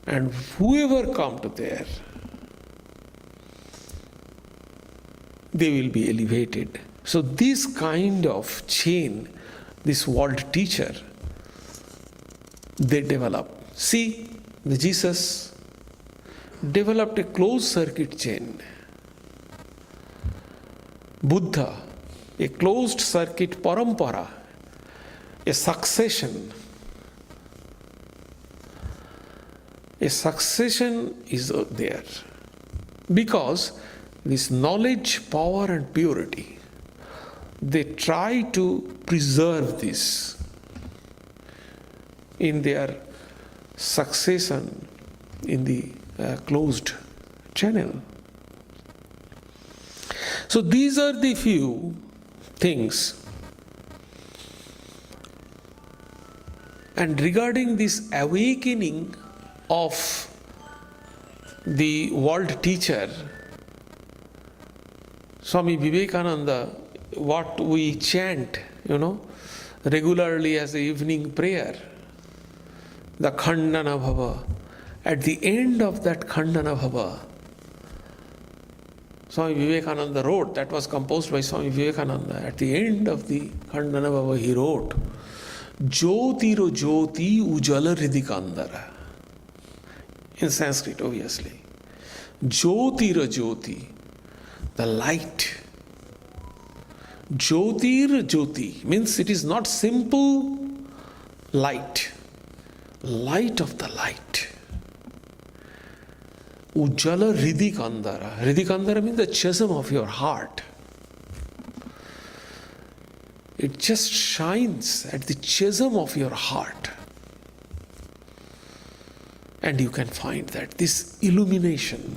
And whoever come to there, they will be elevated. So this kind of chain, this world teacher, they develop. See, the Jesus developed a closed circuit chain. Buddha, a closed circuit parampara, a succession. A succession is there because this knowledge, power and purity, they try to preserve this in their succession in the closed channel. So these are the few things. And regarding this awakening of the world teacher, Swami Vivekananda, what we chant, regularly as the evening prayer, the Khandana Bhava. At the end of that Khandana Bhava, Swami Vivekananda wrote, that was composed by Swami Vivekananda. At the end of the Khandana Bhava, he wrote, Jyotiro Jyoti Ujala Hridikandara. In Sanskrit, obviously. Jyotira Jyoti, the light. Jyotir Jyoti means it is not simple light. Light of the light. Ujjala Hridikandara. Hridikandara means the chasm of your heart. It just shines at the chasm of your heart. And you can find that this illumination,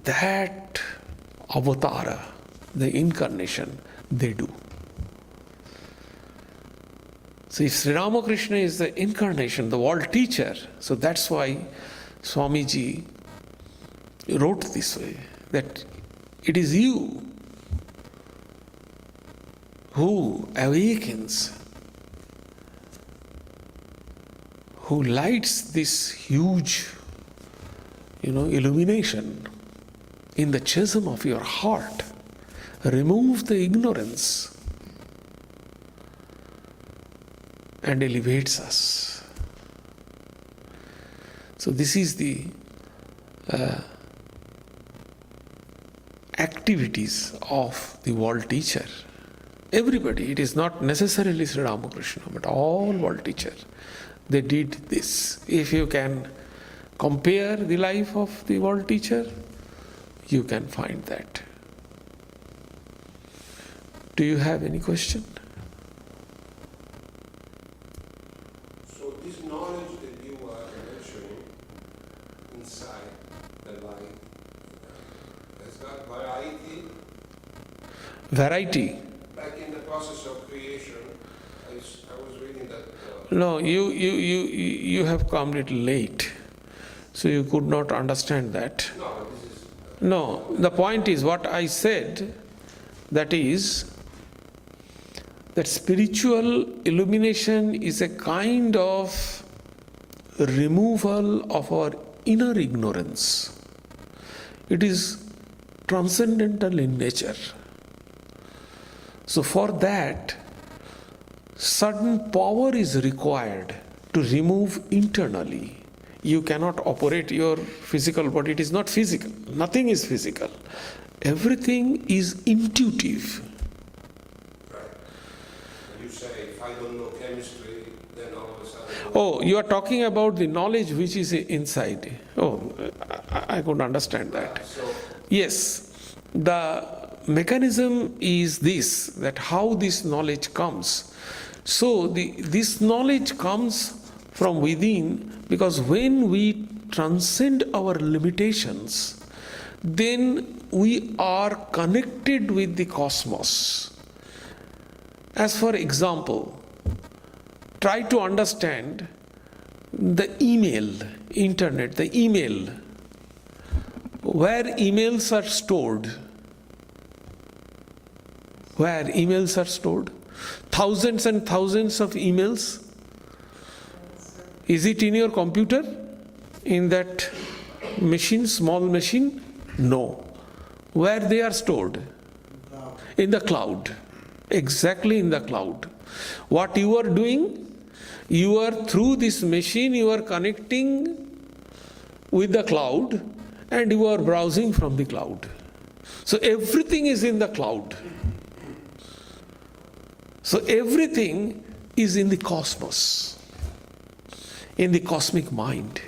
that avatara, the incarnation, they do. So if Sri Ramakrishna is the incarnation, the world teacher, so that's why Swamiji wrote this way, that it is you who awakens, who lights this huge, illumination in the chasm of your heart. Remove the ignorance and elevates us. So this is the activities of the world teacher. Everybody, it is not necessarily Sri Ramakrishna, but all world teachers, they did this. If you can compare the life of the world teacher, you can find that. Do you have any question? So this knowledge that you are mentioning inside the light has got variety? Variety? Like in the process of creation, I was reading that... No, you have come a little late, so you could not understand that. No, this is... No, the point is what I said, that is, that spiritual illumination is a kind of removal of our inner ignorance. It is transcendental in nature. So for that, certain power is required to remove internally. You cannot operate your physical body. It is not physical. Nothing is physical. Everything is intuitive. I don't know chemistry, then all of a sudden. Oh, you are talking about the knowledge which is inside. Oh, I could understand that. So, Yes, the mechanism is this, that how this knowledge comes. So this knowledge comes from within, because when we transcend our limitations, then we are connected with the cosmos. As for example, try to understand the internet, the email, where emails are stored. Where emails are stored? Thousands and thousands of emails. Is it in your computer? In that machine, small machine? No. Where they are stored? In the cloud. Exactly in the cloud. What you are doing? You are, through this machine, you are connecting with the cloud and you are browsing from the cloud. So everything is in the cloud. So everything is in the cosmos, in the cosmic mind.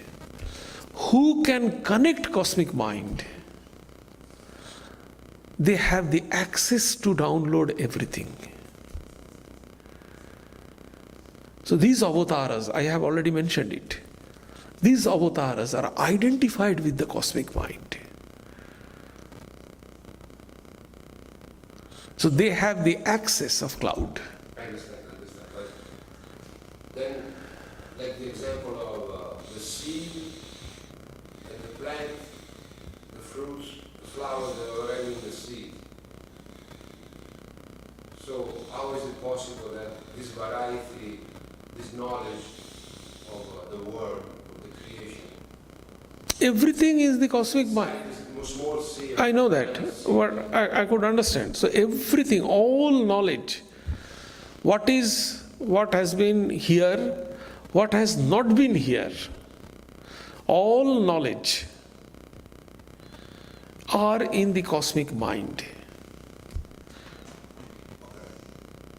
Who can connect cosmic mind? They have the access to download everything. So these avatars, I have already mentioned it. These avatars are identified with the cosmic mind. So they have the access of cloud. I understand. But then, like the example of the seed and the plant, the fruits, the flowers that are already in the seed. So how is it possible that this variety, this knowledge of the world, of the creation, Everything is the cosmic mind. small seed, I know that. What I could understand. So everything, all knowledge, what has been here, what has not been here, all knowledge are in the cosmic mind.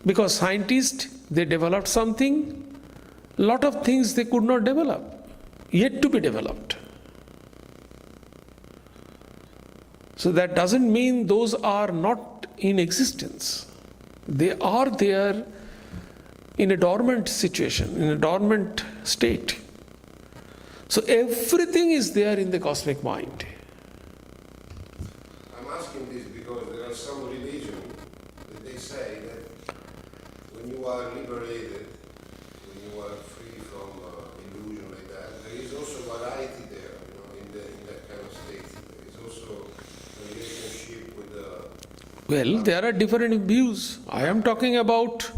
Because scientists, they developed something, lot of things they could not develop, yet to be developed. So that doesn't mean those are not in existence. They are there in a dormant situation, in a dormant state. So everything is there in the cosmic mind. I'm asking this because there are some religions that they say that when you are liberated, when you are free from illusion like that, there is also variety there, in that kind of state. There is also a relationship with the. Well, there are different views. I am talking about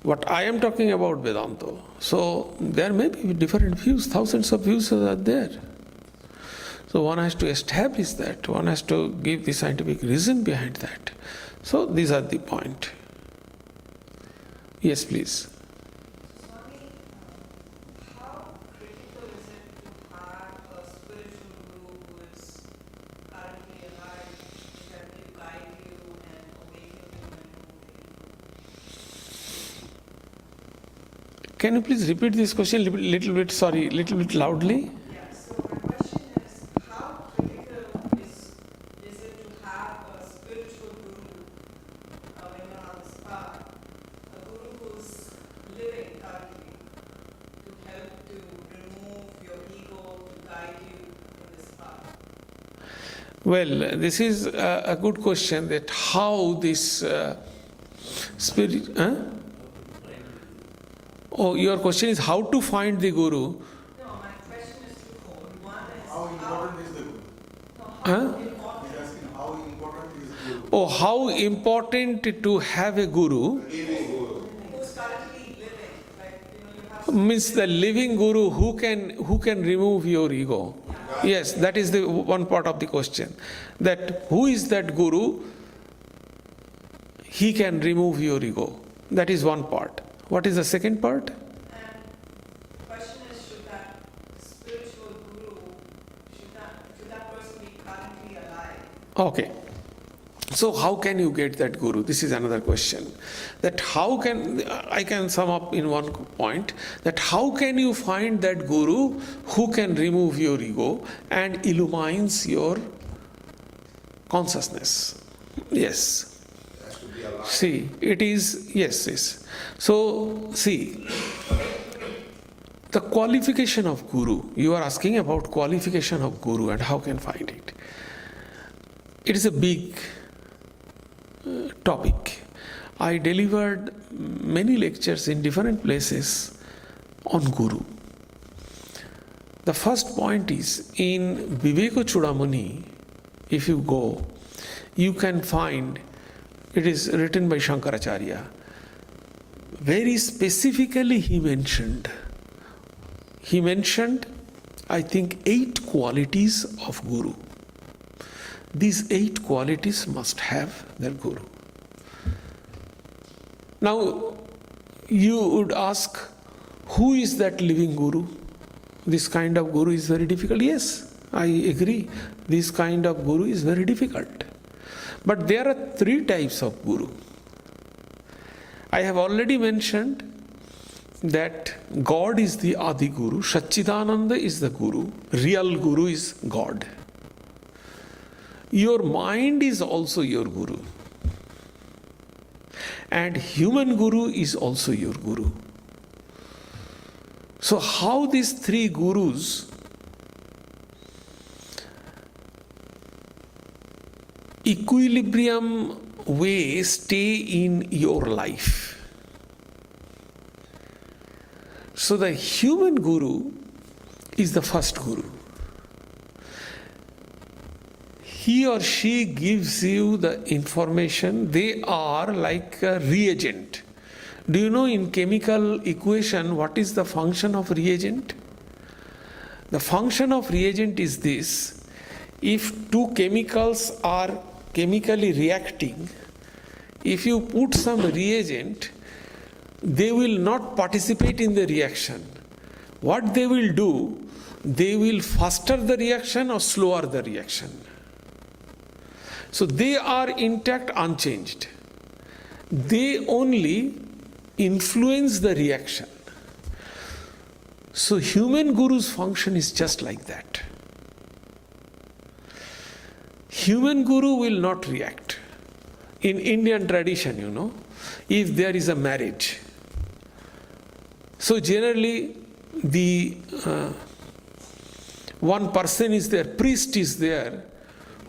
Vedanta. So there may be different views, thousands of views are there. So one has to establish that, one has to give the scientific reason behind that. So these are the point. Yes, please. Swami, how critical is it to have a spiritual guru who is currently alive, who can guide you and awaken you and move you? Can you please repeat this question little bit loudly? Yeah, so my question is, how critical is it to have a spiritual guru when you're on this path, a guru who's living currently to help to remove your ego, to guide you in this path? Well, this is a good question, that how this spirit... Oh, your question is how to find the guru. No, my question is twofold. One is How important is the guru? Huh? He's asking how important is the guru? Oh, how important to have a guru. who's currently living, like you have Means the living guru who can remove your ego. Yes, that is the one part of the question. That who is that guru? He can remove your ego. That is one part. What is the second part? and the question is, should that spiritual guru, should that person be currently alive? Okay. So how can you get that guru? This is another question. That how can, I can sum up in one point, that how can you find that guru who can remove your ego and illumines your consciousness? Yes. It has to be alive. See, it is, yes. So, see, the qualification of guru, you are asking about qualification of guru and how can find it. It is a big topic. I delivered many lectures in different places on guru. The first point is in Viveka Chudamani, if you go, you can find, it is written by Shankaracharya. Very specifically he mentioned, I think, 8 qualities of guru. These 8 qualities must have their guru. Now, you would ask, who is that living guru? This kind of guru is very difficult. Yes, I agree. This kind of guru is very difficult. But there are 3 types of guru. I have already mentioned that God is the Adi Guru, Satchidananda is the Guru, real Guru is God. Your mind is also your guru. And human guru is also your guru. So how these 3 gurus equilibrium way stay in your life? So the human guru is the first guru. He or she gives you the information. They are like a reagent. Do you know in chemical equation what is the function of reagent? The function of reagent is this. If 2 chemicals are chemically reacting, if you put some reagent, they will not participate in the reaction. What they will do, they will faster the reaction or slower the reaction. So they are intact, unchanged. They only influence the reaction. So human guru's function is just like that. Human guru will not react. In Indian tradition, if there is a marriage, so generally the one person is there, priest is there,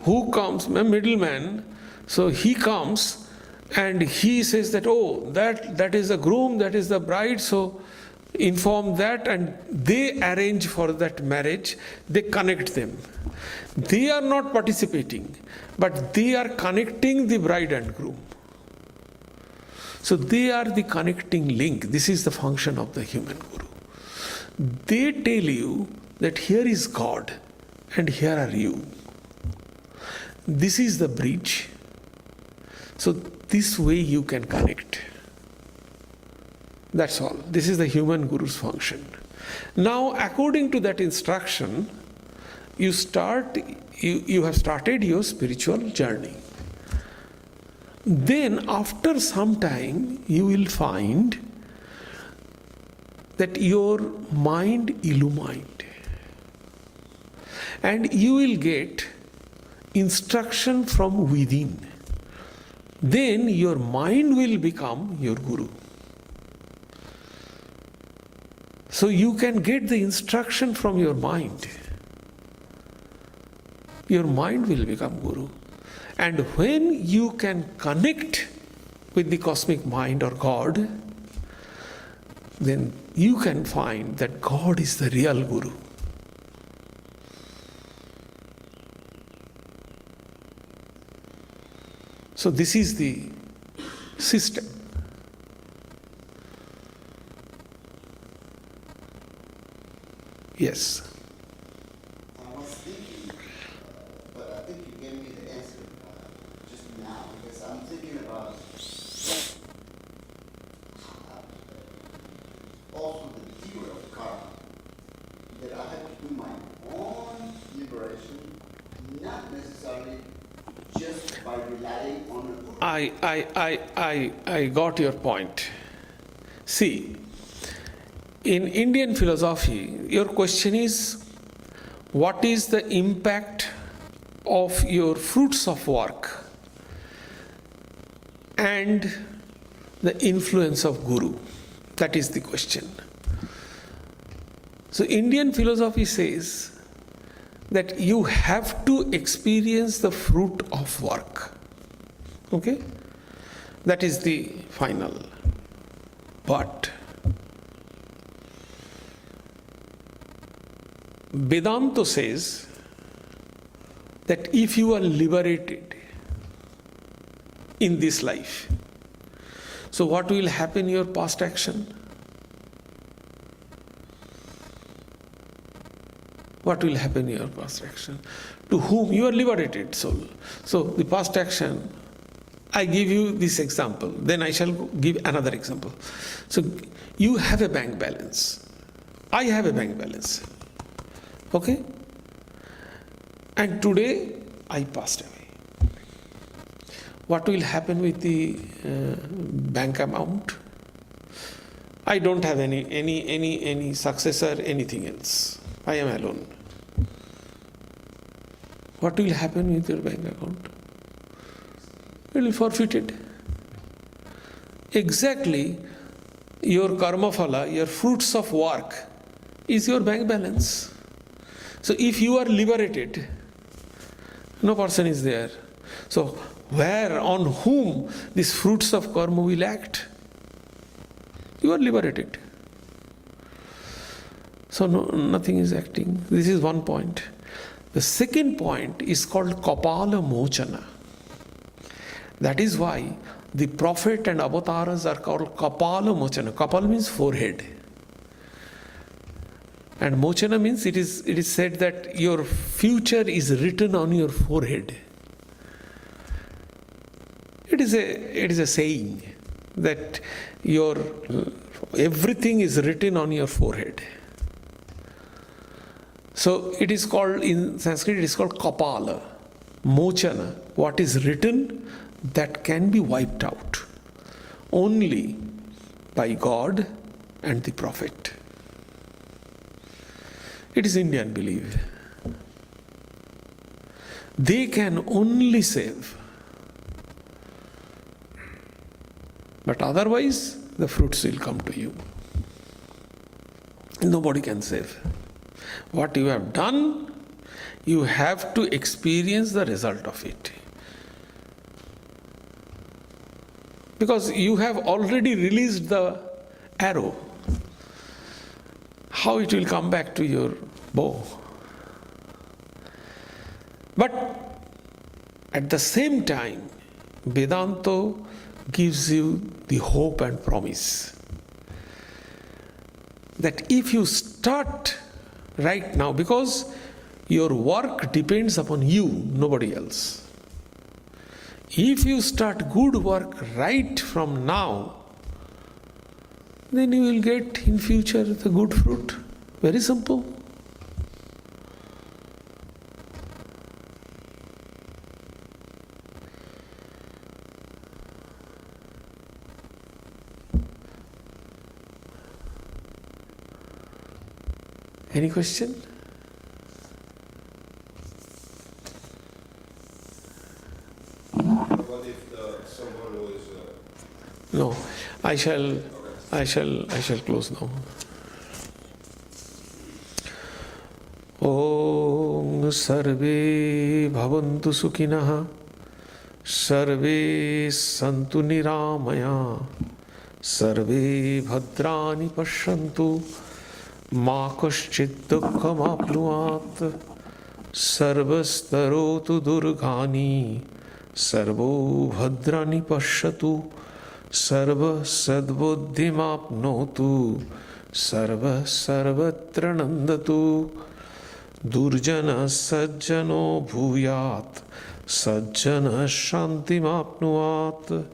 who comes, a middleman, so he comes and he says that, oh, that is the groom, that is the bride, so inform that, and they arrange for that marriage, they connect them. They are not participating, but they are connecting the bride and groom. So they are the connecting link. This is the function of the human guru. They tell you that here is God and here are you. This is the bridge. So this way you can connect. That's all. This is the human guru's function. Now, according to that instruction, you have started your spiritual journey. Then after some time you will find that your mind illumined, and you will get instruction from within. Then your mind will become your guru. So you can get the instruction from your mind. Your mind will become guru. And when you can connect with the cosmic mind or God, then you can find that God is the real guru. So this is the system. Yes. I was thinking, but I think you gave me the answer just now, because I'm thinking about also the theory of karma, that I have to do my own liberation, not necessarily just by relying on a guru? I got your point. See, in Indian philosophy, your question is, what is the impact of your fruits of work and the influence of guru? That is the question. So Indian philosophy says that you have to experience the fruit of work. Okay? That is the final. But Vedanta says that if you are liberated in this life, so what will happen in your past action? What will happen in your past action? To whom? You are liberated soul. So the past action, I give you this example, then I shall give another example. So you have a bank balance. I have a bank balance. Okay? And today I passed away. What will happen with the bank amount? I don't have any successor, anything else. I am alone. What will happen with your bank account? It will be forfeited. Exactly, your karma phala, your fruits of work, is your bank balance. So if you are liberated, no person is there. So where, on whom these fruits of karma will act? You are liberated. So nothing is acting. This is one point. The second point is called Kapala Mochana. That is why the prophet and avatars are called Kapala Mochana. Kapala means forehead. And Mochana means it is said that your future is written on your forehead. It is a saying that your everything is written on your forehead. So it is called, in Sanskrit, it is called Kapala, Mochana. What is written, that can be wiped out only by God and the Prophet. It is Indian belief. They can only save. But otherwise, the fruits will come to you. Nobody can save. What you have done, you have to experience the result of it. Because you have already released the arrow. How it will come back to your bow? But at the same time, Vedanta gives you the hope and promise that if you start right now, because your work depends upon you, nobody else. If you start good work right from now, then you will get in future the good fruit. Very simple. Any question? What if someone who is No, I shall close now. Om Sarve Bhavantu Sukhinah Sarve Santu Niramaya Sarve Bhadrani Pashyantu Ma Kaschid Dukkham Apnuat Sarvastarotu Durghani Sarvo Bhadrani Pashyatu Sarva Sadbuddhimapnotu Sarva Sarvatra Nandatu Durjana Sajjano Bhuyat Sajjana Shantimapnuat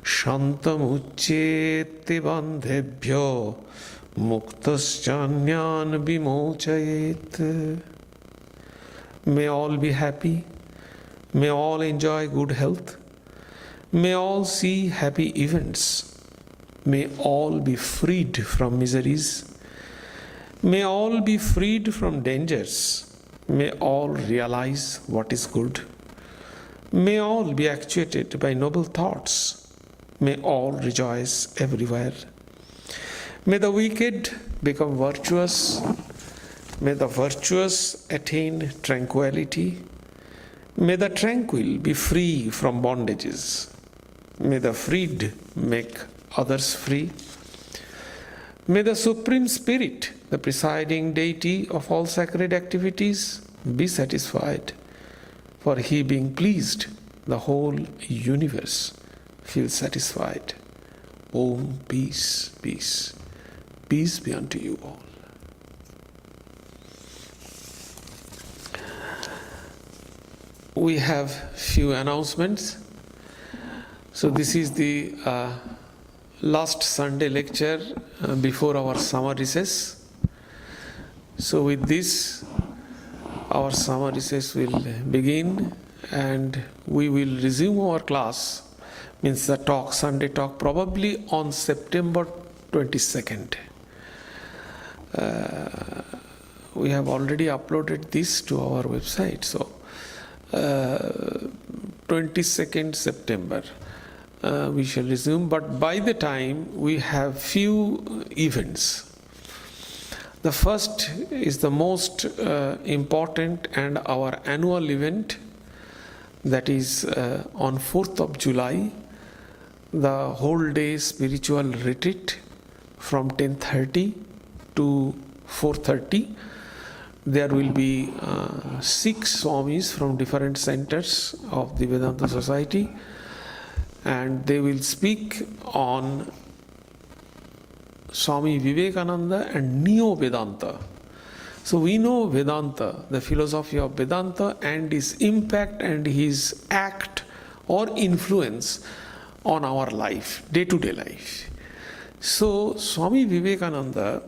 Shantamuccheti Bandhebhyo Muktaschanyan Vimochayet. May all be happy. May all enjoy good health. May all see happy events. May all be freed from miseries. May all be freed from dangers. May all realize what is good. May all be actuated by noble thoughts. May all rejoice everywhere. May the wicked become virtuous. May the virtuous attain tranquility. May the tranquil be free from bondages. May the freed make others free. May the Supreme Spirit, the presiding deity of all sacred activities, be satisfied. For he being pleased, the whole universe feels satisfied. Om, peace, peace. Peace be unto you all. We have few announcements. So this is the last Sunday lecture before our summer recess. So with this, our summer recess will begin and we will resume our class, means the talk, Sunday talk, probably on September 22nd. We have already uploaded this to our website. So 22nd September we shall resume, but by the time we have few events. The first is the most important and our annual event, that is on 4th of July, the whole day spiritual retreat from 10:30 to 4:30. There will be 6 Swamis from different centers of the Vedanta Society, and they will speak on Swami Vivekananda and Neo-Vedanta. So we know Vedanta, the philosophy of Vedanta, and his impact and his act or influence on our life, day-to-day life. So Swami Vivekananda,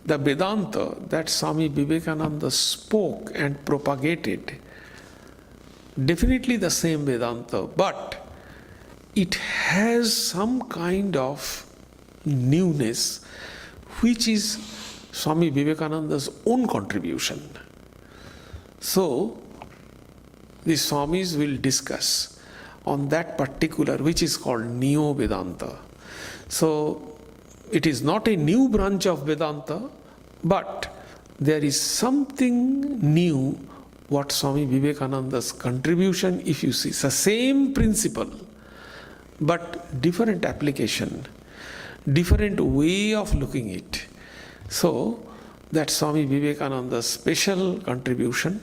the Vedanta that Swami Vivekananda spoke and propagated, definitely the same Vedanta, but it has some kind of newness which is Swami Vivekananda's own contribution. So the Swamis will discuss on that particular, which is called Neo-Vedanta. So it is not a new branch of Vedanta, but there is something new what Swami Vivekananda's contribution, if you see, it's the same principle, but different application, different way of looking it. So that Swami Vivekananda's special contribution.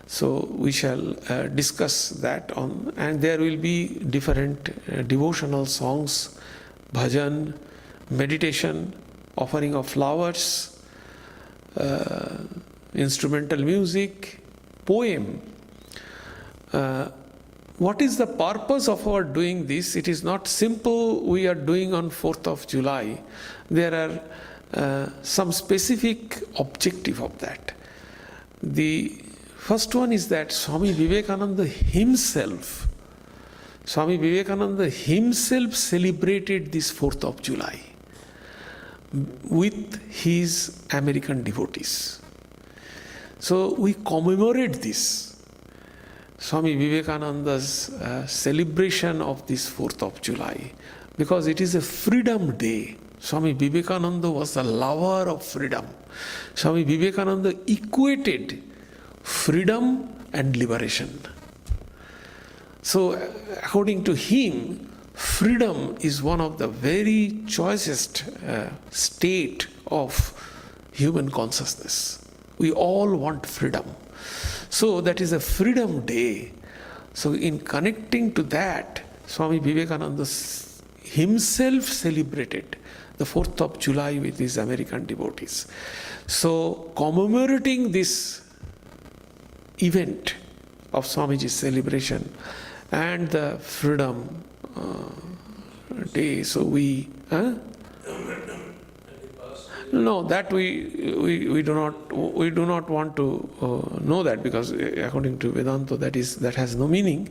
So we shall discuss that on, and there will be different devotional songs, bhajan, meditation, offering of flowers, instrumental music, poem. What is the purpose of our doing this? It is not simple we are doing on 4th of July. There are some specific objective of that. The first one is that Swami Vivekananda himself celebrated this 4th of July with his American devotees. So we commemorate this, Swami Vivekananda's celebration of this 4th of July, because it is a freedom day. Swami Vivekananda was a lover of freedom. Swami Vivekananda equated freedom and liberation. So according to him, freedom is one of the very choicest state of human consciousness. We all want freedom. So that is a freedom day. So in connecting to that, Swami Vivekananda himself celebrated the 4th of July with his American devotees. So commemorating this event of Swamiji's celebration and the freedom day, so we No, that we do not want to know that, because according to Vedanta that has no meaning.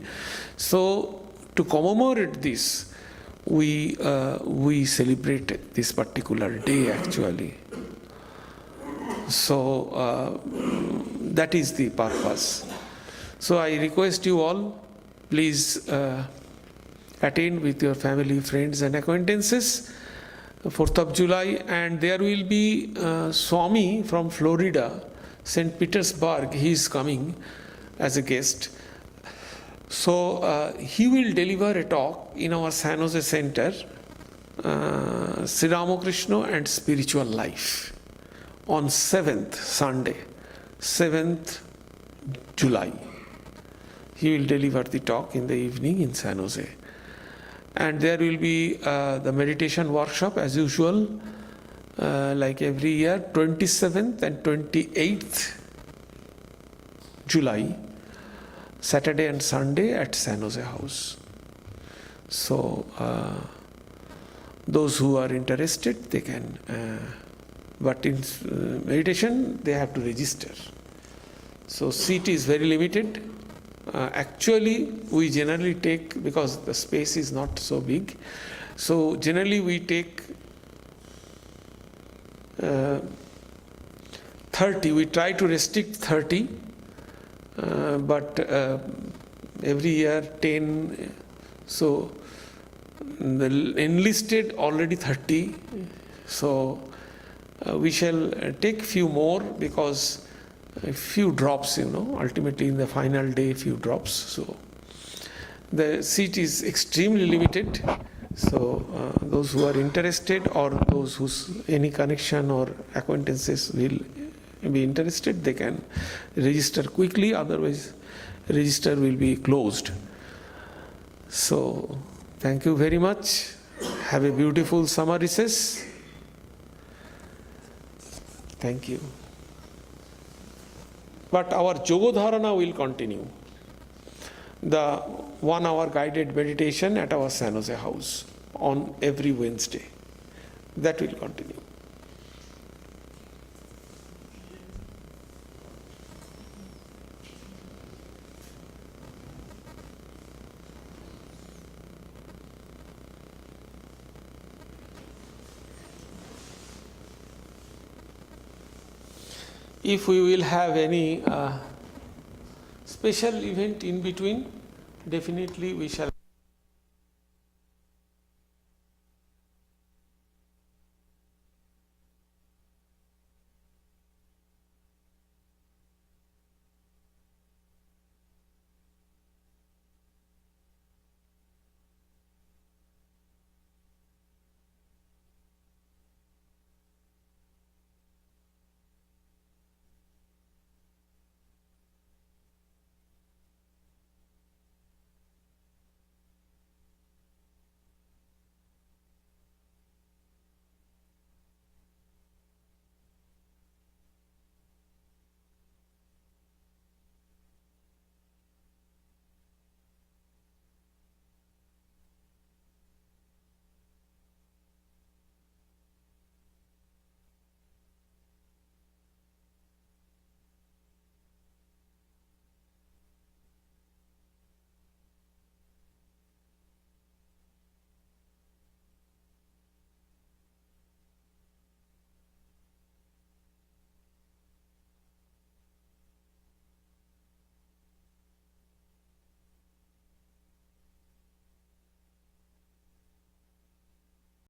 So to commemorate this, we celebrate this particular day actually. So that is the purpose. So I request you all, please attend with your family, friends and acquaintances 4th of July, and there will be Swami from Florida, St. Petersburg. He is coming as a guest. So he will deliver a talk in our San Jose Center, Sri Ramakrishna and Spiritual Life, on 7th Sunday, 7th July. He will deliver the talk in the evening in San Jose. And there will be the meditation workshop as usual, like every year, 27th and 28th July, Saturday and Sunday at San Jose House. So those who are interested, they can, but in meditation they have to register. So seat is very limited. Actually, we generally take, because the space is not so big, so generally we take 30. We try to restrict 30, but every year 10. So the enlisted already 30. So we shall take few more, because a few drops, ultimately in the final day, few drops. So the seat is extremely limited. So those who are interested, or those whose any connection or acquaintances will be interested, they can register quickly, otherwise register will be closed. So thank you very much. Have a beautiful summer recess. Thank you. But our Yogodharana will continue. The 1 hour guided meditation at our San Jose House on every Wednesday. That will continue. If we will have any special event in between, definitely we shall